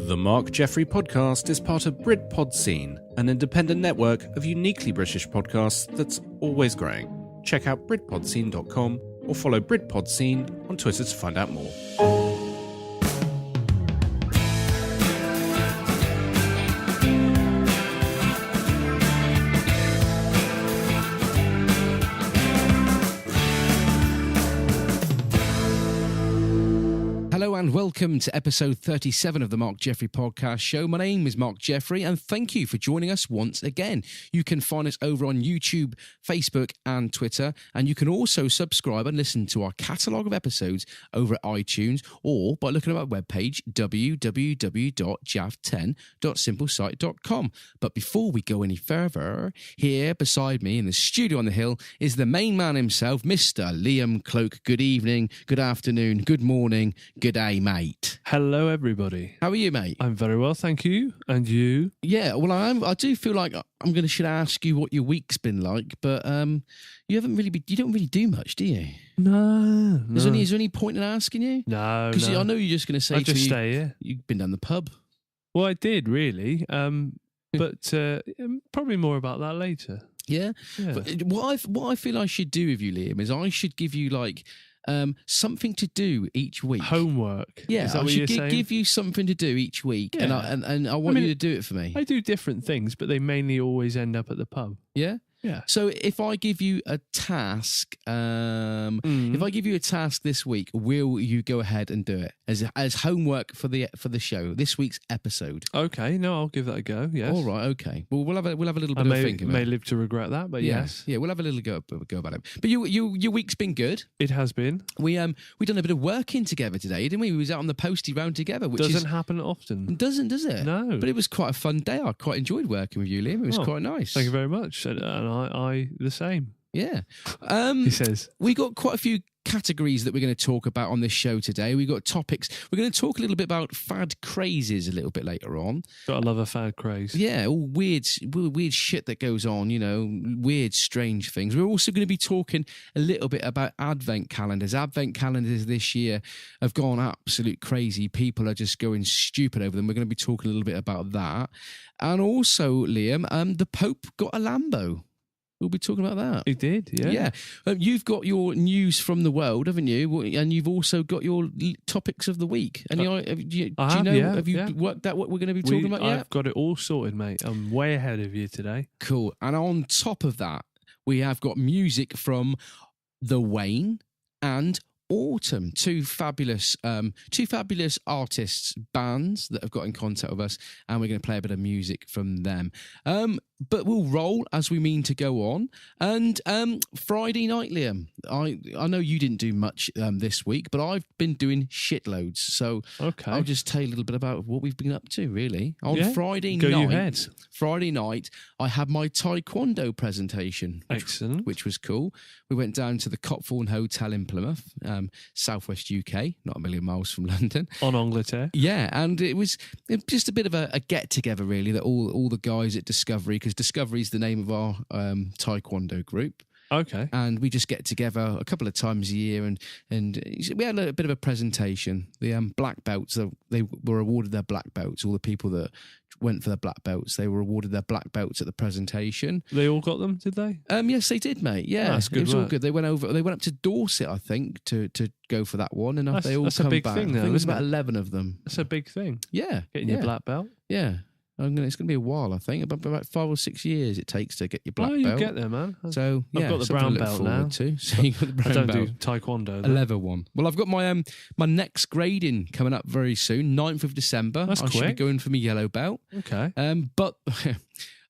The Mark Jeffrey podcast is part of Britpod Scene, an independent network of uniquely British podcasts that's always growing. Check out BritpodScene.com or follow Britpod Scene on Twitter to find out more. Hello and welcome to episode 37 of the Mark Jeffrey podcast show. My name is Mark Jeffrey and thank you for joining us once again. You can find us over on YouTube, Facebook and Twitter, and you can also subscribe and listen to our catalogue of episodes over at iTunes or by looking at our webpage www.jav10.simplesite.com. But before we go any further, here beside me in the studio on the hill is the main man himself, Mr. Liam Cloak. Good evening, good afternoon, good morning, good day, mate. Hello, everybody. How are you, mate? I'm very well, thank you. And you? Yeah, well, I do feel like should ask you what your week's been like, but you don't really do much, do you? No. Is there any point in asking you? No, Because I know you're just going to say stay here. You've been down the pub. Well, I did, really. But probably more about that later. Yeah? But what I feel I should do with you, Liam, is I should give you, something to do each week. Homework. Yeah, Is that I what should you're saying? give you something to do each week, Yeah. and I want you to do it for me. I do different things, but they mainly always end up at the pub. Yeah? Yeah. So if I give you a task, if I give you a task this week, will you go ahead and do it as homework for the show, this week's episode? Okay, no, I'll give that a go. Yes. All right. Okay. Well, we'll have a little bit I of a think about it. may live to regret that, but yes. Yeah, we'll have a little go about it. But your week's been good. It has been. We done a bit of working together today, didn't we? We was out on the postie round together, which doesn't happen often. Doesn't, does it? No. But it was quite a fun day. I quite enjoyed working with you, Liam. It was quite nice. Thank you very much, and I the same. Yeah. He says. We got quite a few categories that we're going to talk about on this show today. We got topics. We're going to talk a little bit about fad crazes a little bit later on. Gotta love a fad craze. Yeah, all weird shit that goes on, weird, strange things. We're also going to be talking a little bit about advent calendars. Advent calendars this year have gone absolute crazy. People are just going stupid over them. We're going to be talking a little bit about that. And also, Liam, the Pope got a lambo. We'll be talking about that. He did, yeah. Yeah. You've got your news from the world, haven't you? And you've also got your topics of the week. And have you worked out what we're going to be talking about yet? I've got it all sorted, mate. I'm way ahead of you today. Cool. And on top of that, we have got music from the Wane and Autumn, two fabulous artists, bands that have got in contact with us, and we're going to play a bit of music from them. But we'll roll as we mean to go on. And Friday night, Liam, I know you didn't do much this week, but I've been doing shitloads. So I'll just tell you a little bit about what we've been up to, really. On Friday night, I had my Taekwondo presentation. Excellent. Which was cool. We went down to the Copthorne Hotel in Plymouth, southwest UK, not a million miles from London. En Angleterre. Yeah, and it was just a bit of a get-together, really, that all the guys at Discovery, because Discovery is the name of our Taekwondo group. Okay. And we just get together a couple of times a year and we had a bit of a presentation. The black belts, they were awarded their black belts. All the people that went for the black belts, they were awarded their black belts at the presentation. They all got them, did they? Yes, they did, mate. Yeah, that's good. It was all good. They went up to Dorset, I think, to go for that one, and they all come back. Thing, though, I think it was about it? 11 of them. That's a big thing. Yeah, getting your black belt. Yeah. It's going to be a while, I think. About 5 or 6 years it takes to get your black belt. You get there, man. So I've got the brown belt now. So you got the brown belt. I don't do Taekwondo. A leather one. Well, I've got my next grading coming up very soon, 9th of December. That's quick. Should be going for my yellow belt. Okay. But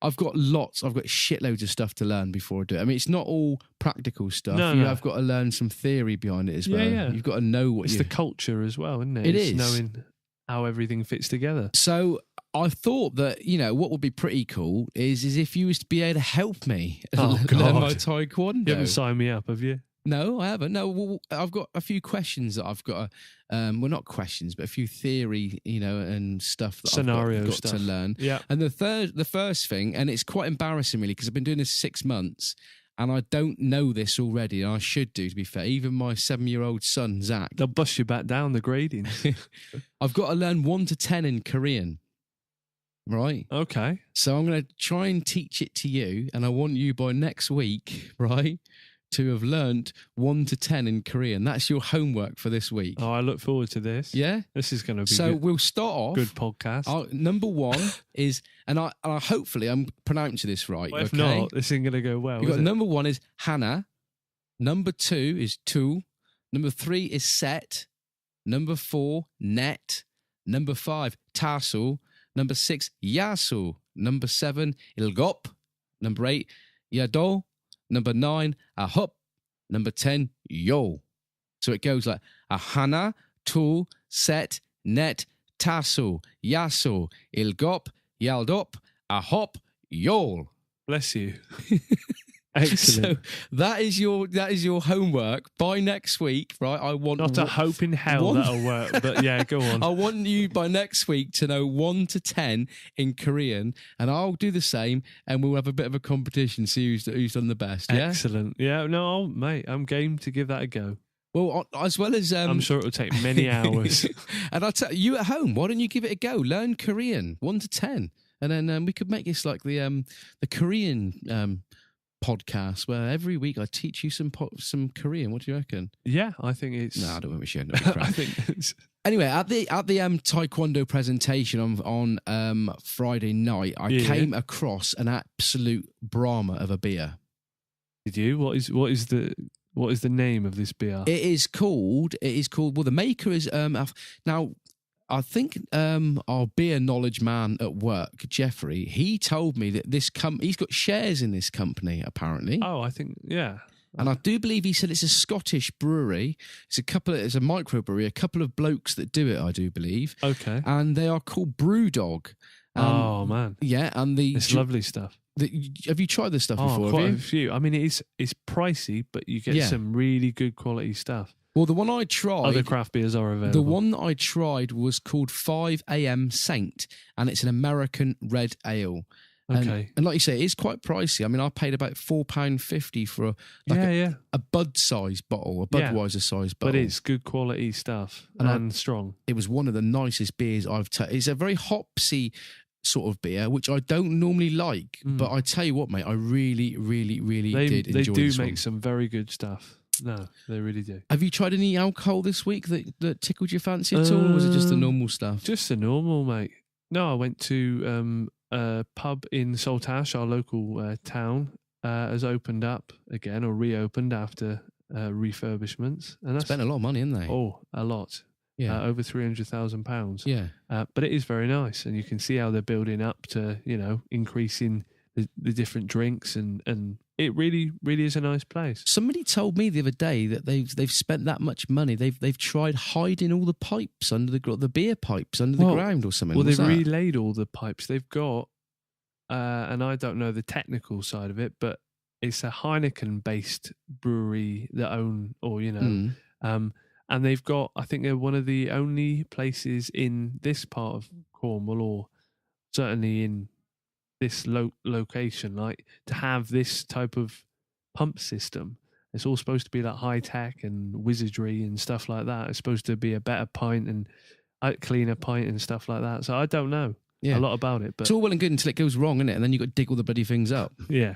I've got shitloads of stuff to learn before I do it. I mean, it's not all practical stuff. You have got to learn some theory behind it as well. Yeah. You've got to know what it's the culture as well, isn't it? It it's is. Knowing how everything fits together. So I thought that, what would be pretty cool is if you was to be able to help me learn my Taekwondo. You haven't signed me up, have you? No, I haven't. No, well, I've got a few questions that I've got well, not questions, but a few theory, and stuff that I've got to learn. Yeah. And the first thing, and it's quite embarrassing really, because I've been doing this 6 months, and I don't know this already, and I should do, to be fair. Even my 7-year-old son, Zach. They'll bust you back down the grading. I've got to learn 1 to 10 in Korean, right? Okay. So I'm going to try and teach it to you, and I want you by next week, right, to have learnt 1 to 10 in Korean. That's your homework for this week. Oh, I look forward to this. Yeah? This is going to be So good. we'll start off. Good podcast. Number 1 is, and I hopefully I'm pronouncing this right. Well, if okay? not, this isn't going to go well. You've got number 1 is Hana. Number 2 is Tu. Number 3 is Set. Number 4, Net. Number 5, Tassel. Number 6, Yasu. Number 7, Ilgop. Number 8, Yado. Number 9, Ahop. Number 10, Yo. So it goes like Ahana, Tu, Set, Net, Tassel, Yasu, Ilgop, Yaldop, Ahop, Yol. Bless you. Excellent. So that is your homework by next week, right? I want Not a hope in hell that'll work, but yeah, go on. I want you by next week to know 1 to 10 in Korean, and I'll do the same, and we'll have a bit of a competition, see who's done the best. Yeah? Excellent. Yeah, no, mate, I'm game to give that a go. Well, as well as I'm sure it'll take many hours. And I'll tell you at home, why don't you give it a go? Learn Korean 1 to 10, and then we could make this like the Korean podcast where every week I teach you some Korean. What do you reckon? Yeah, I think it's. No, I don't think we should. I think it's. Anyway, at the Taekwondo presentation on Friday night, I came across an absolute Brahma of a beer. Did you? What is the name of this beer? It is called. Well, the maker is now. I think our beer knowledge man at work, Jeffrey, he told me that he's got shares in this company, apparently. Oh, I think, yeah. And I do believe he said it's a Scottish brewery. It's a microbrewery, a couple of blokes that do it, I do believe. Okay. And they are called Brewdog. Oh, man. Yeah, and it's lovely stuff. Have you tried this stuff before? Quite a few. I mean, it's pricey, but you get some really good quality stuff. Well, the one I tried... Other craft beers are available. The one that I tried was called 5 a.m. Saint, and it's an American red ale. Okay. And like you say, it is quite pricey. I mean, I paid about £4.50 for a Bud-size bottle, a Budweiser-size bottle. But it's good quality stuff and strong. It was one of the nicest beers I've tasted. It's a very hopsy sort of beer, which I don't normally like. But I tell you what, mate, I really, really, really did enjoy this. They do make some very good stuff. No, they really do. Have you tried any alcohol this week that tickled your fancy at all, or was it just the normal stuff? Just the normal, mate. No, I went to a pub in Saltash, our local town, has opened up again, or reopened after refurbishments. And spent a lot of money, haven't they? Oh, a lot. Yeah. Over £300,000. Yeah. But it is very nice, and you can see how they're building up to, increasing the different drinks, and it really, really is a nice place. Somebody told me the other day that they've spent that much money. They've tried hiding all the pipes under the beer pipes under the ground or something. Well, they've relaid all the pipes. They've got, and I don't know the technical side of it, but it's a Heineken-based brewery that own, and they've got. I think they're one of the only places in this part of Cornwall, or certainly in this location, like, to have this type of pump system. It's all supposed to be like high tech and wizardry and stuff like that. It's supposed to be a better pint and a cleaner pint and stuff like that. So I don't know a lot about it, but it's all well and good until it goes wrong, isn't it? And then you got to dig all the bloody things up. Yeah.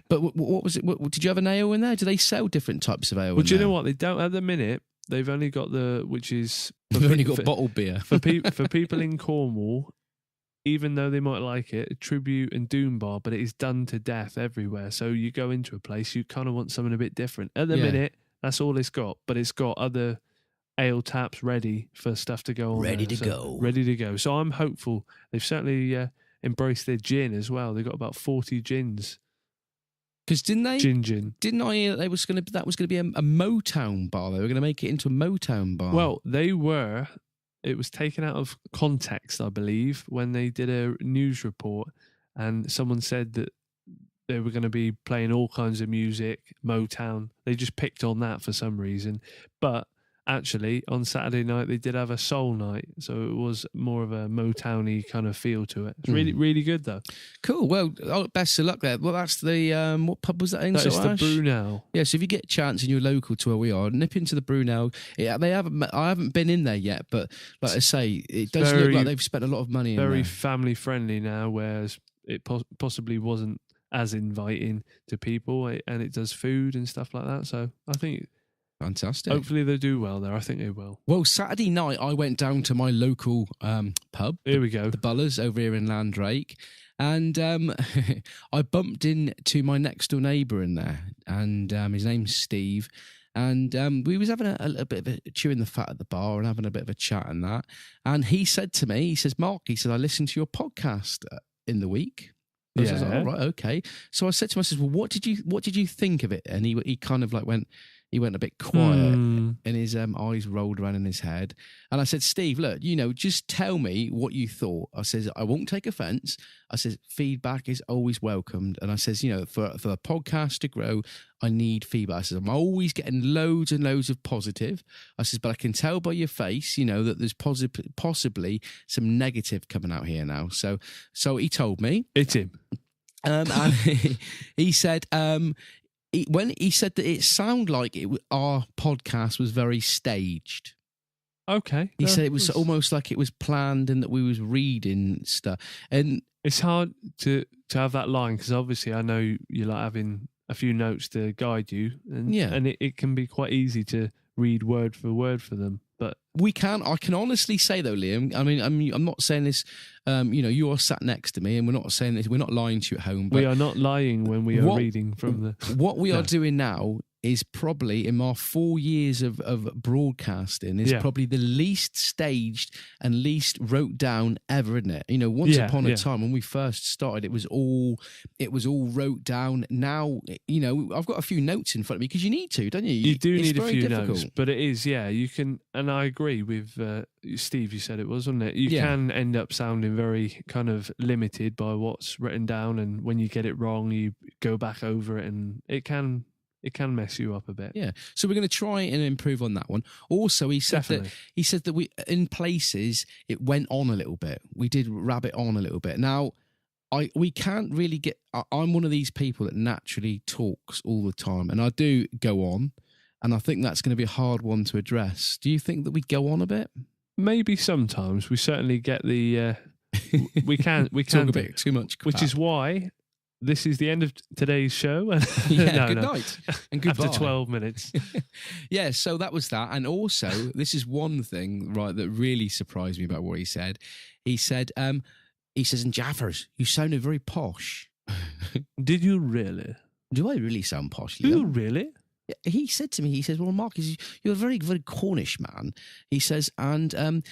But what was it? Did you have an ale in there? Do they sell different types of ale? Well, do you know what they don't at the minute? They've only got they've only got bottled beer for people in Cornwall. Even though they might like it, a Tribute and Doom Bar, but it is done to death everywhere. So you go into a place, you kind of want something a bit different. At the minute, that's all it's got, but it's got other ale taps ready for stuff to go on. Ready to go. So I'm hopeful. They've certainly embraced their gin as well. They've got about 40 gins. Because didn't I hear that was going to be a Motown bar? They were going to make it into a Motown bar. Well, they were. It was taken out of context, I believe, when they did a news report, and someone said that they were going to be playing all kinds of music, Motown. They just picked on that for some reason. But actually, on Saturday night, they did have a soul night. So it was more of a Motown-y kind of feel to it. It's really, really good, though. Cool. Well, best of luck there. Well, that's the, what pub was that in? That is the Brunel. Yeah, so if you get a chance and you're local to where we are, nip into the Brunel. I haven't been in there yet, but like I say, it does look like they've spent a lot of money in there. Very family-friendly now, whereas it possibly wasn't as inviting to people, and it does food and stuff like that. So I think... Fantastic. Hopefully they do well there. I think they will. Well, Saturday night I went down to my local pub. Here we go. The Bullers over here in Landrake. And I bumped into my next door neighbour in there. And his name's Steve. And we was having a little bit of a chewing the fat at the bar and having a bit of a chat and that. And he said to me, he says, Mark, he said, I listened to your podcast in the week. I was like, all right, okay. So I said to him, I said, well, what did you think of it? And he kind of like he went a bit quiet and his eyes rolled around in his head. And I said, Steve, look, just tell me what you thought. I says, I won't take offence. I says, feedback is always welcomed. And I says, for a podcast to grow, I need feedback. I says, I'm always getting loads and loads of positive. I says, but I can tell by your face, that there's possibly some negative coming out here now. So he told me. It's him. And he said, when he said that it sounded like our podcast was very staged. Okay. He said it was almost like it was planned and that we was reading stuff. And it's hard to have that line because obviously I know you like having a few notes to guide you. And it can be quite easy to read word for word for them. But I can honestly say though, Liam, I mean, I'm not saying this, you are sat next to me and we're not saying this, we're not lying to you at home. But we are not lying when we are reading from the... What we are doing now is probably, in our 4 years of broadcasting, is probably the least staged and least wrote down ever, isn't it? Once upon a time when we first started, it was all wrote down. Now, I've got a few notes in front of me because you need to, don't you? You do need a few difficult. notes, but it is, you can, and I agree with Steve, you said it was, wasn't it? You can end up sounding very kind of limited by what's written down, and when you get it wrong, you go back over it, and it can mess you up a bit. Yeah. So we're going to try and improve on that one. Also, he said that we, in places, it went on a little bit. We did rabbit on a little bit. Now, we can't really I'm one of these people that naturally talks all the time, and I do go on, and I think that's going to be a hard one to address. Do you think that we go on a bit? Maybe sometimes. We certainly get the... we can talk a bit too much crap. Which is why... This is the end of today's show. Good night. And goodbye. After 12 minutes. Yeah, so that was that. And also, this is one thing, right, that really surprised me about what he said. He said, and Jaffers, you sounded very posh. Did you really? Do I really sound posh, Liam? Do you really? He said to me, he says, well, Mark, you're a very, very Cornish man. He says, and, when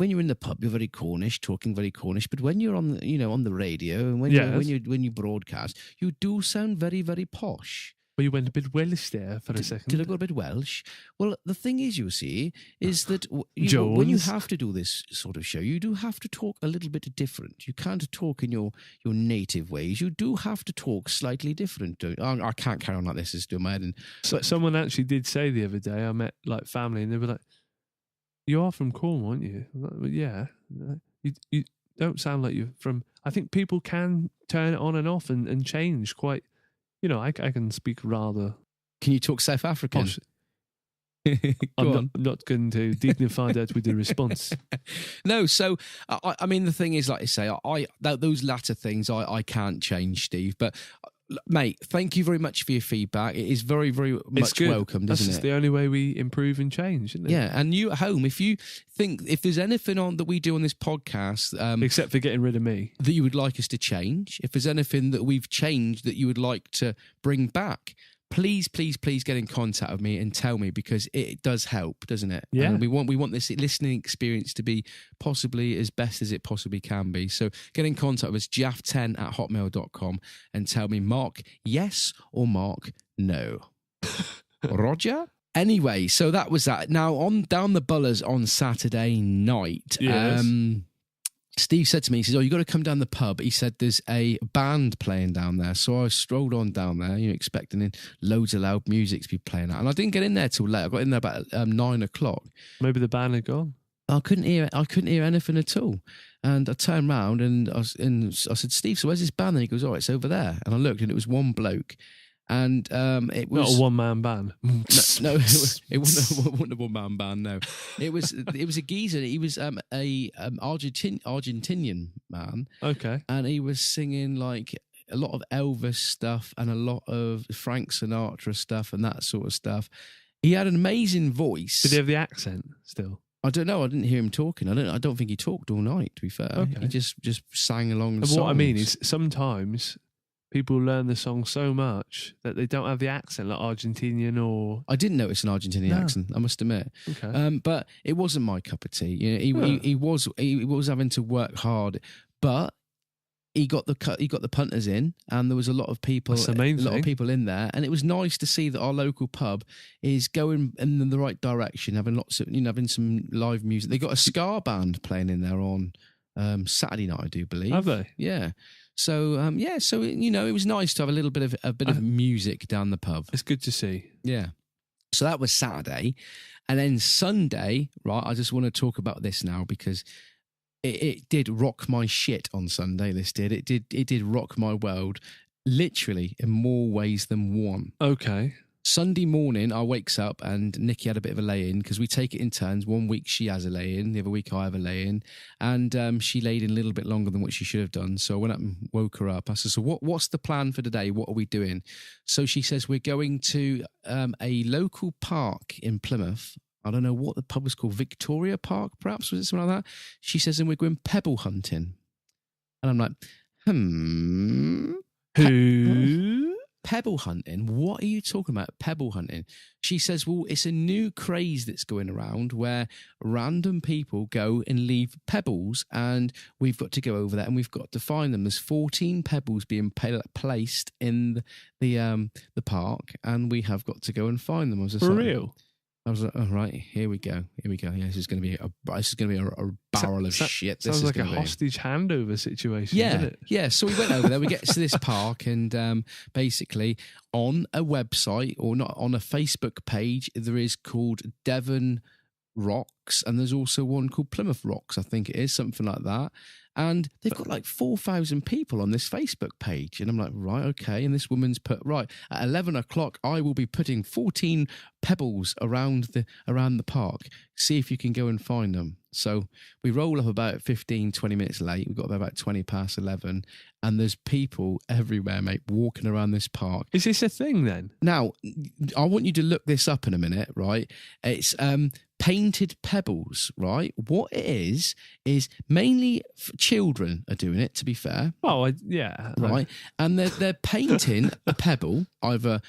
you're in the pub, you're very Cornish, talking very Cornish, but when you're on the radio and when you broadcast, you do sound very, very posh. Well, you went a bit Welsh there for a second. Did I go a bit Welsh? Well, the thing is, you see, is that when you have to do this sort of show, you do have to talk a little bit different. You can't talk in your native ways. You do have to talk slightly different. I can't carry on like this. It's doing my head in. So someone actually did say the other day, I met like family, and they were like, "You are from Cornwall, aren't you?" I'm like, well, yeah. You don't sound like you're from... I think people can turn it on and off and change quite... I can speak rather... Can you talk South African? I'm not going to dignify that with a response. No, so, I mean, the thing is, like I say, those latter things I can't change, Steve, but... Mate, thank you very much for your feedback. It is very, very much welcomed, isn't it? That's the only way we improve and change, isn't it? Yeah, and you at home, if you think, if there's anything on that we do on this podcast... except for getting rid of me. That you would like us to change, if there's anything that we've changed that you would like to bring back, please, please, please get in contact with me and tell me, because it does help, doesn't it? Yeah. And we want this listening experience to be possibly as best as it possibly can be. So get in contact with us, jaff10@hotmail.com, and tell me, Mark, yes, or Mark, no. Roger? Anyway, so that was that. Now, on down the Bullers on Saturday night. Yes. Steve said to me, he says, "Oh, you got to come down the pub." He said, "There's a band playing down there." So I strolled on down there, expecting loads of loud music to be playing out. And I didn't get in there till late. I got in there about 9 o'clock. Maybe the band had gone. I couldn't hear anything at all. And I turned round and I said, "Steve, so where's this band?" And he goes, "Oh, it's over there." And I looked and it was one bloke. And it was not a one-man band. No, it wasn't a one-man band. No, it was a geezer. He was a Argentinian man. Okay, and he was singing like a lot of Elvis stuff and a lot of Frank Sinatra stuff and that sort of stuff. He had an amazing voice. Did he have the accent still? I don't know. I didn't hear him talking. I don't think he talked all night. To be fair, okay. He just sang along. And what I mean is sometimes people learn the song so much that they don't have the accent, like Argentinian or... I didn't notice an Argentinian accent, I must admit. Okay. But it wasn't my cup of tea. He was having to work hard, but he got the punters in, and there was a lot of people. That's the main thing. A lot of people in there, and it was nice to see that our local pub is going in the right direction, having lots of having some live music. They got a ska band playing in there on Saturday night, I do believe. Have they? Yeah. So it was nice to have a little bit of music down the pub. It's good to see. Yeah. So that was Saturday, and then Sunday. Right, I just want to talk about this now because it did rock my shit on Sunday. This did. It did rock my world, literally in more ways than one. Okay. Sunday morning, I wakes up and Nikki had a bit of a lay-in because we take it in turns. 1 week she has a lay-in, the other week I have a lay-in, and she laid in a little bit longer than what she should have done. So I went up and woke her up. I said, "So what's the plan for today? What are we doing?" So she says, "We're going to a local park in Plymouth." I don't know what the pub was called, Victoria Park, perhaps, was it something like that? She says, "And we're going pebble hunting." And I'm like, Who? Pebble hunting? What are you talking about? Pebble hunting? She says, "Well, it's a new craze that's going around where random people go and leave pebbles, and we've got to go over there and we've got to find them. There's 14 pebbles being placed in the park, and we have got to go and find them." I was just For like, real? I was like, "Oh, right, here we go. Yeah, this is going to be a barrel of shit." Sounds like a hostage handover situation, doesn't it? Yeah. So we went over there. We get to this park, and basically on a website or not on a Facebook page, there is called Devon Rocks, and there's also one called Plymouth Rocks. I think it is something like that. And they've got like 4,000 people on this Facebook page. And I'm like, right, okay. And this woman's put, right, at 11 o'clock, I will be putting 14 pebbles around the park. See if you can go and find them. So we roll up about 15, 20 minutes late. We've got about 20 past 11. And there's people everywhere, mate, walking around this park. Is this a thing then? Now, I want you to look this up in a minute, right? It's painted pebbles, right? What it is mainly children are doing it, to be fair. Oh, yeah. Right. And they're painting a pebble, either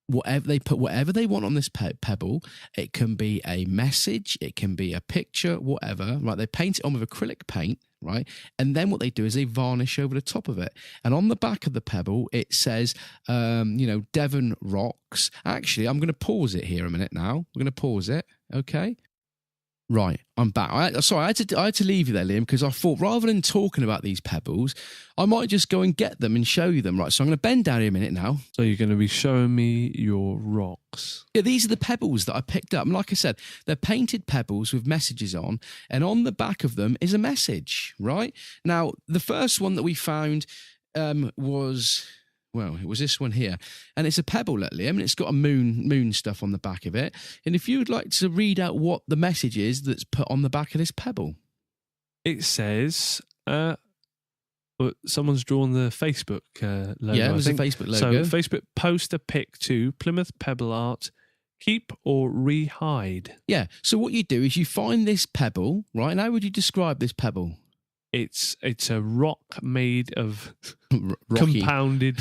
whatever they put, whatever they want on this pebble. It can be a message, it can be a picture, whatever, right? They paint it on with acrylic paint, right? And then what they do is they varnish over the top of it. And on the back of the pebble, it says, Devon Rocks. Actually, I'm going to pause it here a minute now. We're going to pause it. Okay. Right, I'm back. I had to leave you there, Liam, because I thought rather than talking about these pebbles, I might just go and get them and show you them. Right, so I'm going to bend down here a minute now. So you're going to be showing me your rocks. Yeah, these are the pebbles that I picked up. And like I said, they're painted pebbles with messages on, and on the back of them is a message, right? Now, the first one that we found was... Well, it was this one here. And it's a pebble, Liam, and it's got a moon stuff on the back of it. And if you would like to read out what the message is that's put on the back of this pebble. It says, someone's drawn the Facebook logo. Yeah, it was a Facebook logo. So Facebook, post a pic to Plymouth Pebble Art, keep or rehide. Yeah, so what you do is you find this pebble, right? And how would you describe this pebble? It's a rock made of compounded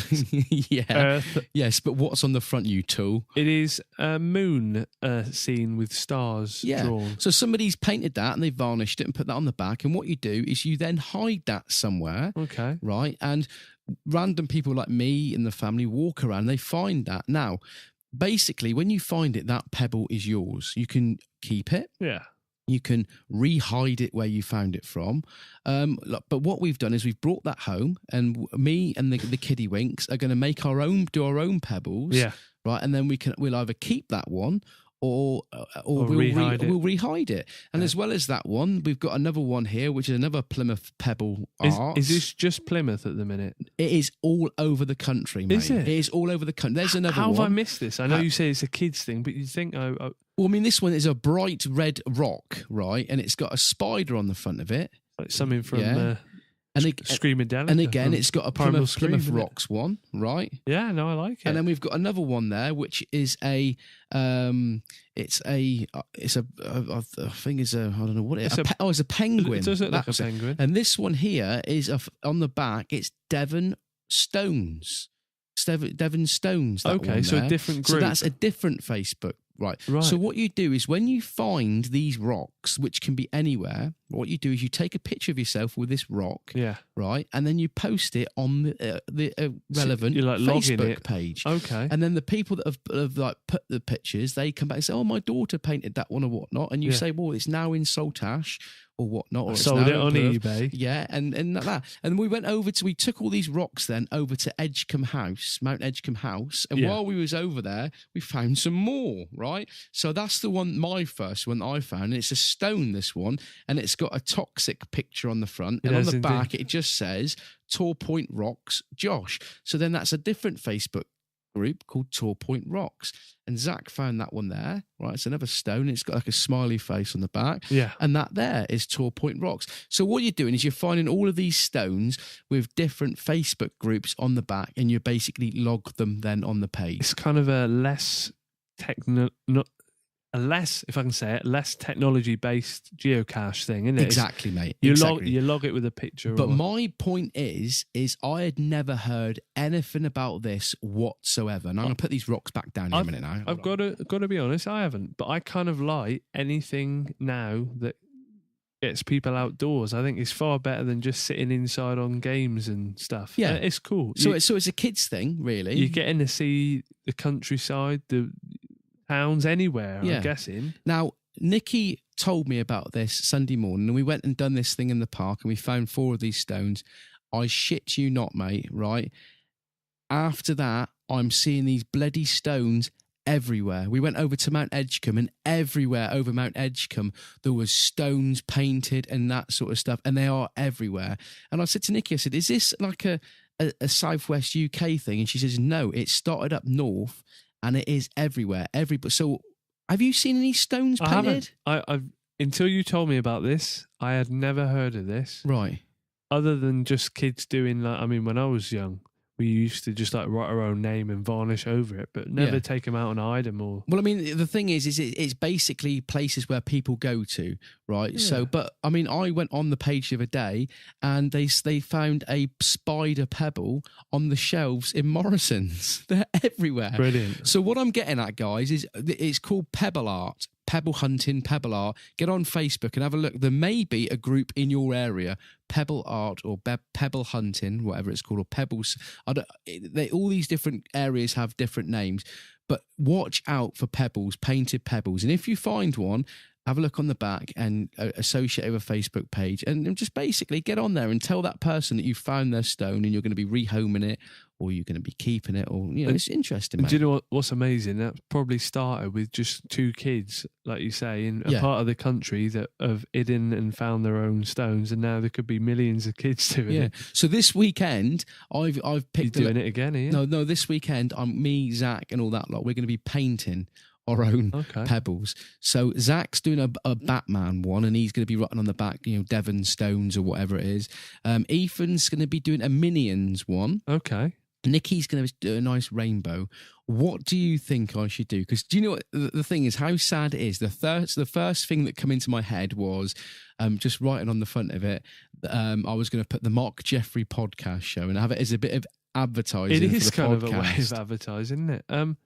earth. Yes, but what's on the front, you tool? It is a moon scene with stars drawn. So somebody's painted that and they varnished it and put that on the back. And what you do is you then hide that somewhere. Okay. Right? And random people like me and the family walk around and they find that. Now, basically, when you find it, that pebble is yours. You can keep it. Yeah. You can re-hide it where you found it from. But what we've done is we've brought that home, and me and the kiddie winks are going to do our own pebbles. Yeah. Right. And then we'll either keep that one or we'll re-hide it. And as well as that one, we've got another one here, which is another Plymouth Pebble Art. Is this just Plymouth at the minute? It is all over the country, mate. Is it? It is all over the country. There's another one. How have I missed this? I know you say it's a kid's thing, but you think, well, I mean, this one is a bright red rock, right? And it's got a spider on the front of it. Like something from... Screaming down. And again, it's got a Plymouth Scream, Rocks one, right? Yeah, no, I like it. And then we've got another one there, which is I think it's a it's a penguin. It does look like a penguin. And this one here is on the back. It's Devon Stones. Devon Stones. Okay, so a different group. So that's a different Facebook. Right. So what you do is when you find these rocks, which can be anywhere, what you do is you take a picture of yourself with this rock, right, and then you post it on the relevant Facebook page. Okay. And then the people that have like put the pictures, they come back and say, "Oh, my daughter painted that one or whatnot," and you say, "Well, it's now in Saltash." Or whatnot, or sold it on eBay. Yeah, and that. And we went we took all these rocks then over to Edgecombe House, Mount Edgecombe House, and while we was over there, we found some more, right? So that's the one, my first one that I found, and it's a stone, this one, and it's got a toxic picture on the front, and on the back it just says Tor Point Rocks, Josh. So then that's a different Facebook group called Tor Point Rocks, and Zach found that one there, right? It's another stone. It's got like a smiley face on the back, and that there is Tor Point Rocks. So what you're doing is you're finding all of these stones with different Facebook groups on the back, and you basically log them then on the page. It's kind of a less if I can say it, less technology-based geocache thing, isn't it? Exactly, mate. You log it with a picture. But my point is I had never heard anything about this whatsoever. And I'm going to put these rocks back down in a minute now. I've got to be honest, I haven't. But I kind of like anything now that gets people outdoors. I think it's far better than just sitting inside on games and stuff. Yeah, it's cool. So it's a kids thing, really. You're getting to see the countryside, the towns, anywhere, I'm guessing. Now, Nikki told me about this Sunday morning, and we went and done this thing in the park, and we found 4 of these stones. I shit you not, mate, right? After that, I'm seeing these bloody stones everywhere. We went over to Mount Edgecombe, and everywhere over Mount Edgecombe, there was stones painted and that sort of stuff, and they are everywhere. And I said to Nikki, I said, is this like a Southwest UK thing? And she says, no, it started up north, and it is everywhere. So, have you seen any stones painted? I've until you told me about this, I had never heard of this. Right. Other than just kids doing when I was young, we used to just like write our own name and varnish over it, but never take them out and hide them or... Well, I mean, the thing is it's basically places where people go to, right? Yeah. So, but I mean, I went on the page the other day and they found a spider pebble on the shelves in Morrison's. They're everywhere. Brilliant. So what I'm getting at, guys, is it's called Pebble Art. Pebble Hunting, Pebble Art. Get on Facebook and have a look. There may be a group in your area, Pebble Art or Pebble Hunting, whatever it's called, or Pebbles. All these different areas have different names, but watch out for pebbles, painted pebbles. And if you find one, have a look on the back and associate with a Facebook page, and just basically get on there and tell that person that you found their stone and you're going to be rehoming it, or you're going to be keeping it, or it's interesting. And do you know what's amazing? That probably started with just 2 kids, like you say, in a part of the country that have hidden and found their own stones, and now there could be millions of kids doing it. So this weekend, I've picked. You're doing it again, are you? No. This weekend, me, Zach, and all that lot. We're going to be painting our own pebbles. So Zach's doing a Batman one, and he's going to be writing on the back, Devon Stones or whatever it is. Ethan's going to be doing a Minions one. Okay. Nikki's going to do a nice rainbow. What do you think I should do? Because do you know what the thing is? How sad it is. The first thing that came into my head was just writing on the front of it. I was going to put the Mark Jeffrey podcast show and have it as a bit of advertising. It is for the kind podcast. of a way of advertising, isn't it?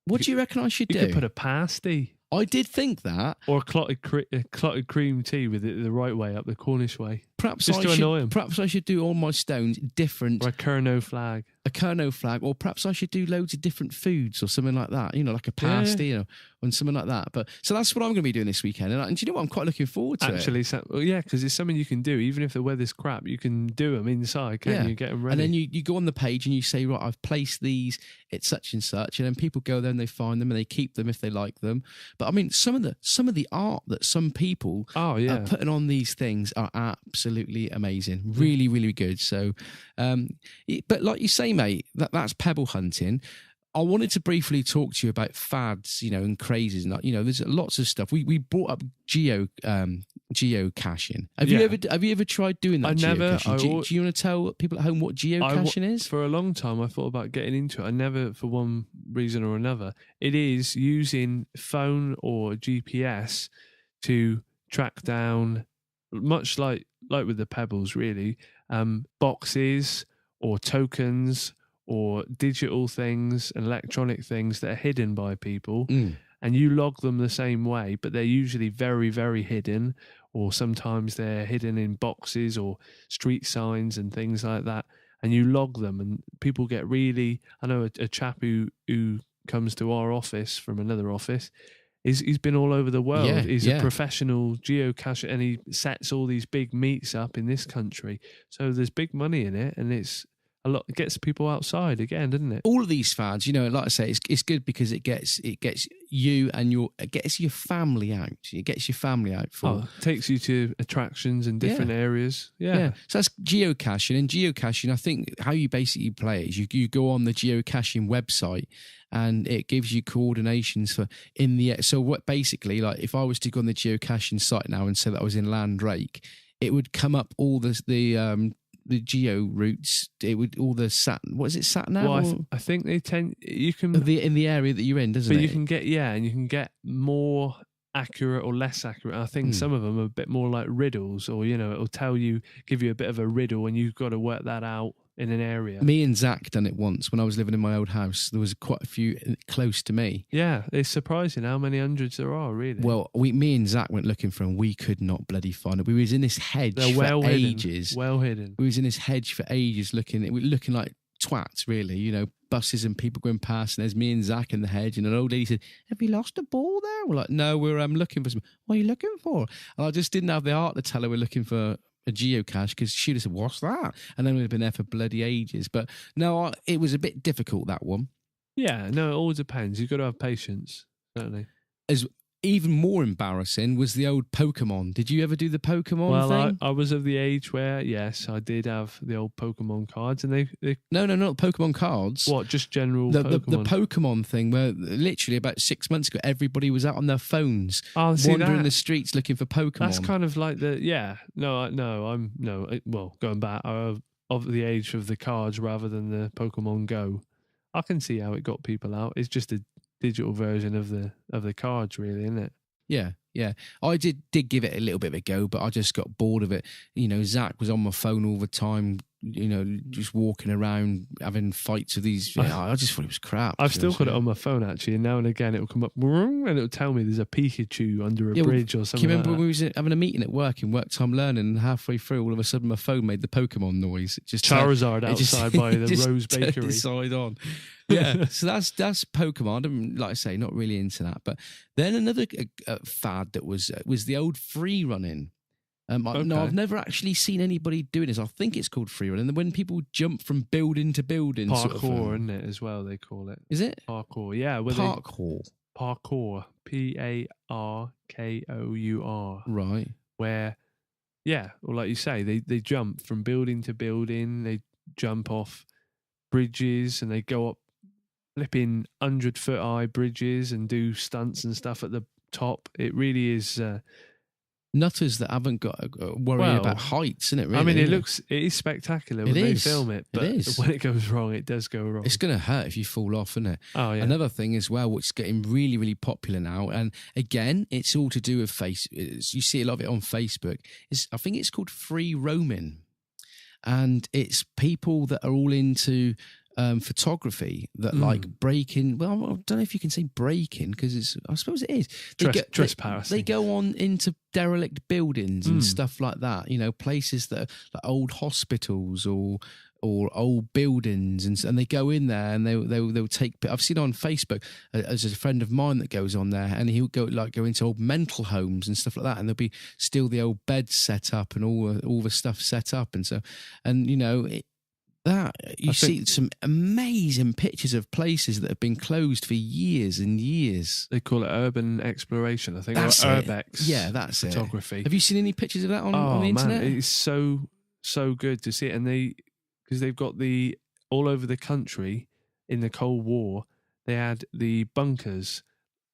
What do you reckon I should do? You could put a pasty. I did think that. Or a clotted cream tea with it the right way, up the Cornish way. perhaps Just to annoy 'em. Perhaps I should do all my stones different. Or a Kerno flag. A Kerno flag, or perhaps I should do loads of different foods or something like that, like a pasty or something like that. But so that's what I'm going to be doing this weekend. And do you know what? I'm quite looking forward to Actually, because it's something you can do. Even if the weather's crap, you can do them inside, can't you? Get them ready. And then you go on the page and you say, right, I've placed these at such and such. And then people go there and they find them and they keep them if they like them. But I mean, some of the art that some people are putting on these things are absolutely amazing. Really, really good. So, but like you say, mate, that's pebble hunting. I wanted to briefly talk to you about fads, and crazes, and there's lots of stuff. We brought up geocaching. Have you ever tried doing that? I never. Do you want to tell people at home what geocaching is? For a long time, I thought about getting into it. I never, for one reason or another. It is using phone or GPS to track down, much like with the Pebbles, really, boxes or tokens or digital things and electronic things that are hidden by people, and you log them the same way, but they're usually very, very hidden, or sometimes they're hidden in boxes or street signs and things like that, and you log them, and people get really... I know a chap who comes to our office from another office, he's been all over the world. He's a professional geocacher, and he sets all these big meets up in this country. So there's big money in it, and it's a lot. It gets people outside again, doesn't it? All of these fads, like I say, it's good because it gets you and it gets your family out. It gets your family out takes you to attractions in different areas. Yeah. So that's geocaching. And geocaching, I think how you basically play it is you go on the geocaching website, and it gives you coordinations for so what basically, like if I was to go on the geocaching site now and say that I was in Landrake, it would come up all the geo routes. It would all the sat nav? Well, I think they tend you can in the area that you're in, doesn't it? But you can get and you can get more accurate or less accurate. I think some of them are a bit more like riddles, or it'll give you a bit of a riddle, and you've got to work that out in an area. Me and Zach done it once when I was living in my old house. There was quite a few close to me. Yeah, it's surprising how many hundreds there are, really. Well, me and Zach went looking for them. We could not bloody find it. We was in this hedge for ages. Well hidden. We was in this hedge for ages looking like twats, really. Buses and people going past, and there's me and Zach in the hedge, and an old lady said, "Have you lost a ball there?" We're like, "No, we're looking for some." "What are you looking for?" And I just didn't have the heart to tell her we're looking for a geocache, because she'd have said, "What's that?" And then we'd have been there for bloody ages. But no, it was a bit difficult, that one. Yeah, no, it all depends. You've got to have patience, certainly. As even more embarrassing was the old Pokamon. Did you ever do the Pokamon thing? I was of the age where, yes, I did have the old Pokemon cards, and they No, not Pokemon cards. What, just general the Pokemon? The Pokemon thing, where literally about 6 months ago, everybody was out on their phones, wandering the streets looking for Pokemon. That's kind of like going back, I'm of the age of the cards rather than the Pokemon Go. I can see how it got people out. It's just a digital version of the cards, really, isn't it? Yeah. I did give it a little bit of a go, but I just got bored of it. Zach was on my phone all the time, just walking around having fights with these. I just thought it was crap. I've still got it on my phone, actually, and now and again it'll come up and it'll tell me there's a Pikachu under a bridge or something. Can you remember when we was having a meeting at work in work time learning, and halfway through, all of a sudden my phone made the Pokemon noise. It just Charizard outside by the Rose Bakery. Side on. Yeah, so that's Pokemon. And like I say, not really into that. But then another fad that was the old free running. No, I've never actually seen anybody doing this. I think it's called free running. When people jump from building to building, parkour, isn't it? As well, they call it. Is it parkour? Yeah, parkour. Parkour. Parkour. Right. Where, or like you say, they jump from building to building. They jump off bridges, and they go up flipping 100-foot high bridges and do stunts and stuff at the top. It really is nutters that haven't got worrying about heights, isn't it? Really, I mean, it is spectacular when they film it, but when it goes wrong, it does go wrong. It's going to hurt if you fall off, isn't it? Oh yeah. Another thing as well, which is getting really, really popular now, and again, it's all to do with you see a lot of it on Facebook. I think it's called free roaming, and it's people that are all into photography that like breaking. Well, I don't know if you can say breaking because I suppose it is. Trespass. They go on into derelict buildings and stuff like that. You know, places that are like old hospitals or old buildings, and they go in there and they'll take. I've seen on Facebook as a friend of mine that goes on there, and he'll go into old mental homes and stuff like that, and there'll be still the old beds set up and all the stuff set up, and so, and you know. You see some amazing pictures of places that have been closed for years and years. They call it urban exploration, I think. That's or it. urbex. Yeah, that's photography. Have you seen any pictures of that on the internet? Man, it's so good to see it. And because they've got all over the country in the Cold War, they had the bunkers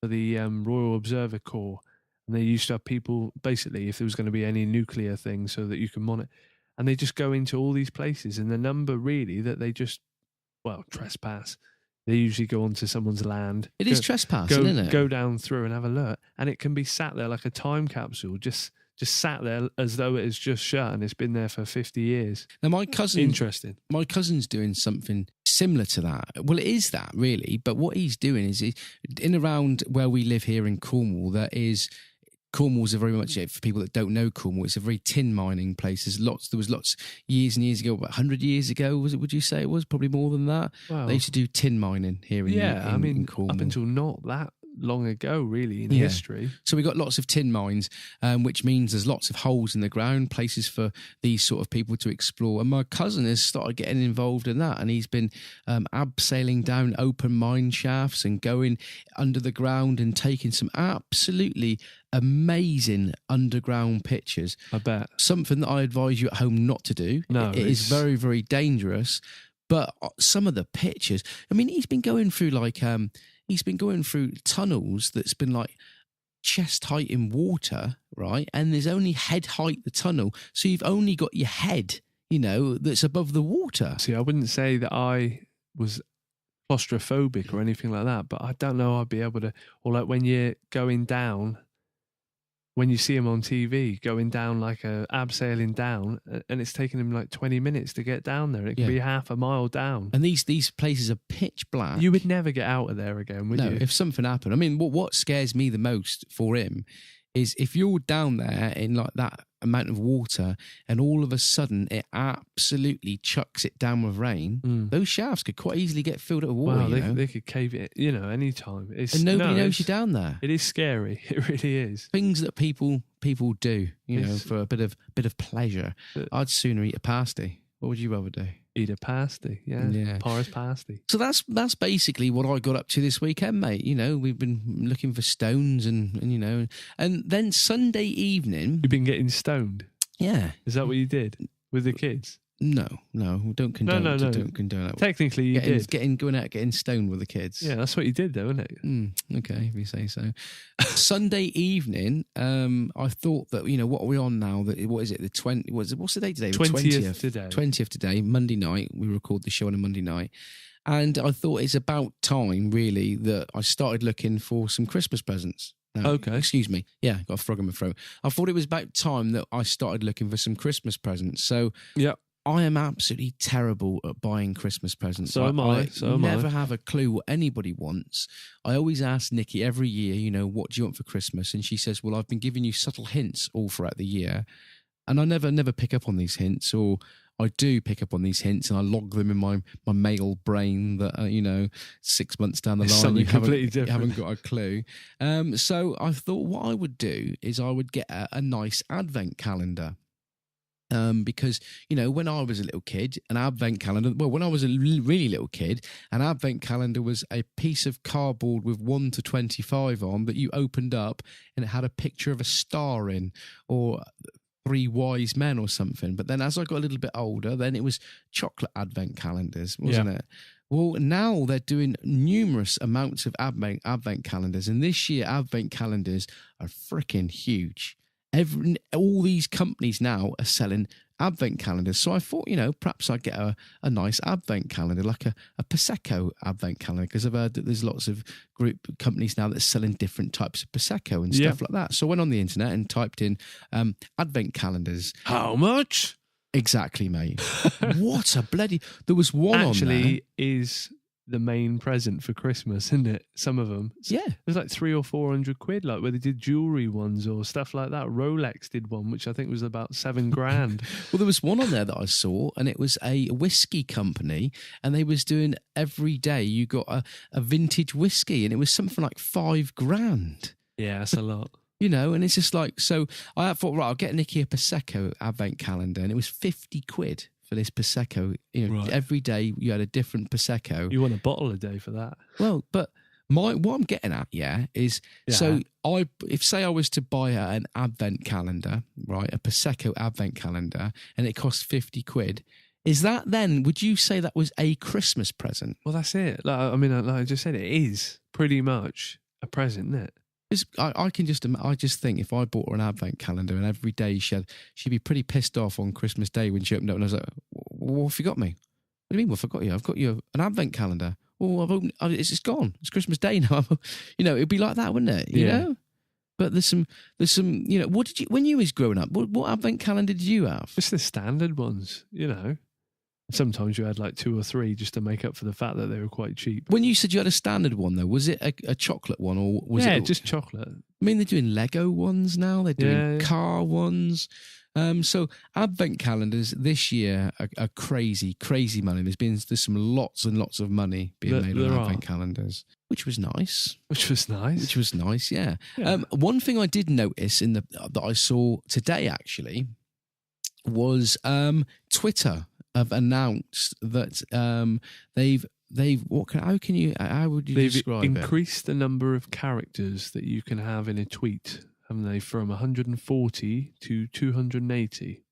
for the Royal Observer Corps, and they used to have people basically if there was going to be any nuclear thing so that you can monitor. And they just go into all these places, and the number really that they just, trespass. They usually go onto someone's land. It is trespassing, isn't it? Go down through and have a look, and it can be sat there like a time capsule, just sat there as though it is just shut, and it's been there for 50 years. Now, my cousin's doing something similar to that. Well, it is that really, but what he's doing is in around where we live here in Cornwall, Cornwall's a very much, for people that don't know Cornwall, it's a very tin mining place. There was lots years and years ago, about 100 years ago, would you say it was? Probably more than that. Wow. They used to do tin mining here in Cornwall. Up until not that long ago, really, in history. So we got lots of tin mines, which means there's lots of holes in the ground, places for these sort of people to explore. And my cousin has started getting involved in that, and he's been abseiling down open mine shafts and going under the ground and taking some absolutely amazing underground pictures. I bet. Something that I advise you at home not to do. No, it is very, very dangerous. But some of the pictures, I mean, he's been going through tunnels that's been like chest height in water, right? And there's only head height the tunnel. So you've only got your head, that's above the water. See, I wouldn't say that I was claustrophobic or anything like that, but I don't know I'd be able to, or like when you're going down, when you see him on TV going down like abseiling down, and it's taking him like 20 minutes to get down there. It can be half a mile down. And these places are pitch black. You would never get out of there again, would you? No, if something happened. I mean, what scares me the most for him is if you're down there in like that amount of water and all of a sudden it absolutely chucks it down with rain, those shafts could quite easily get filled up with water. Wow, they could cave it, any time. And nobody knows you're down there. It is scary. It really is. Things that people do, for a bit of pleasure. I'd sooner eat a pasty. What would you rather do? Eat a pasty, yeah. Paris pasty. So that's basically what I got up to this weekend, mate. We've been looking for stones and and then Sunday evening. You've been getting stoned? Yeah. Is that what you did with the kids? No, don't condone. No. Don't condone that. Technically, you did. Going out getting stoned with the kids. Yeah, that's what you did, though, isn't it? Okay, if you say so. Sunday evening, I thought that what are we on now? What is it? What's the date today? 20th today. 20th today, Monday night. We record the show on a Monday night, and I thought it's about time, really, that I started looking for some Christmas presents. No, okay. Excuse me. Yeah, got a frog in my throat. I thought it was about time that I started looking for some Christmas presents. So yeah. I am absolutely terrible at buying Christmas presents. So am I. I never have a clue what anybody wants. I always ask Nikki every year, what do you want for Christmas? And she says, well, I've been giving you subtle hints all throughout the year. And I never pick up on these hints, or I do pick up on these hints and I log them in my male brain that, 6 months down the line, you haven't got a clue. So I thought what I would do is I would get a nice advent calendar. Because, when I was a little kid, when I was a really little kid, an advent calendar was a piece of cardboard with 1 to 25 on that you opened up and it had a picture of a star in, or 3 wise men or something. But then as I got a little bit older, then it was chocolate advent calendars, wasn't it? Well, now they're doing numerous amounts of advent calendars. And this year, advent calendars are freaking huge. All these companies now are selling advent calendars. So I thought, perhaps I'd get a nice advent calendar, like a Prosecco advent calendar, because I've heard that there's lots of group companies now that are selling different types of Prosecco and stuff like that. So I went on the internet and typed in advent calendars. How much? Exactly, mate. What a bloody... There was one Actually, on there. is the main present for Christmas, isn't it? Some of them. Yeah. There's like 300 or 400 quid, like where they did jewelry ones or stuff like that. Rolex did one, which I think was about $7,000. Well, there was one on there that I saw, and it was a whiskey company, and they was doing every day you got a vintage whiskey, and it was something like $5,000. Yeah, that's a lot. You know, and it's just like, so I thought, right, I'll get Nikki a Prosecco advent calendar, and it was 50 quid for this Prosecco. You know, Right. Every day you had a different Prosecco. You want a bottle a day for that. Well, but what I'm getting at, is so if I was to buy an advent calendar, right, a Prosecco advent calendar, and it cost 50 quid, is that then, would you say that was a Christmas present? Well, that's it. Like I just said, it is pretty much a present, isn't it? I just think if I bought her an advent calendar and every day she'd be pretty pissed off on Christmas Day when she opened it up, and I was like, what have you got me? What do you mean, what have I got you? I've got you an advent calendar. Oh, it's gone. It's Christmas Day now. You know, it'd be like that, wouldn't it? You know? But there's some, you know, what did you, when you was growing up, what advent calendar did you have? Just the standard ones, you know. Sometimes you had like 2 or 3 just to make up for the fact that they were quite cheap. When you said you had a standard one, though, was it a chocolate one, or was it just chocolate? I mean, they're doing Lego ones now. They're doing car ones. So advent calendars this year are crazy, crazy money. There's some lots and lots of money being made on advent calendars, which was nice. Which was nice, yeah. One thing I did notice that I saw today actually was Twitter have announced that how would you describe it? They've increased the number of characters that you can have in a tweet, haven't they, from 140 to 280.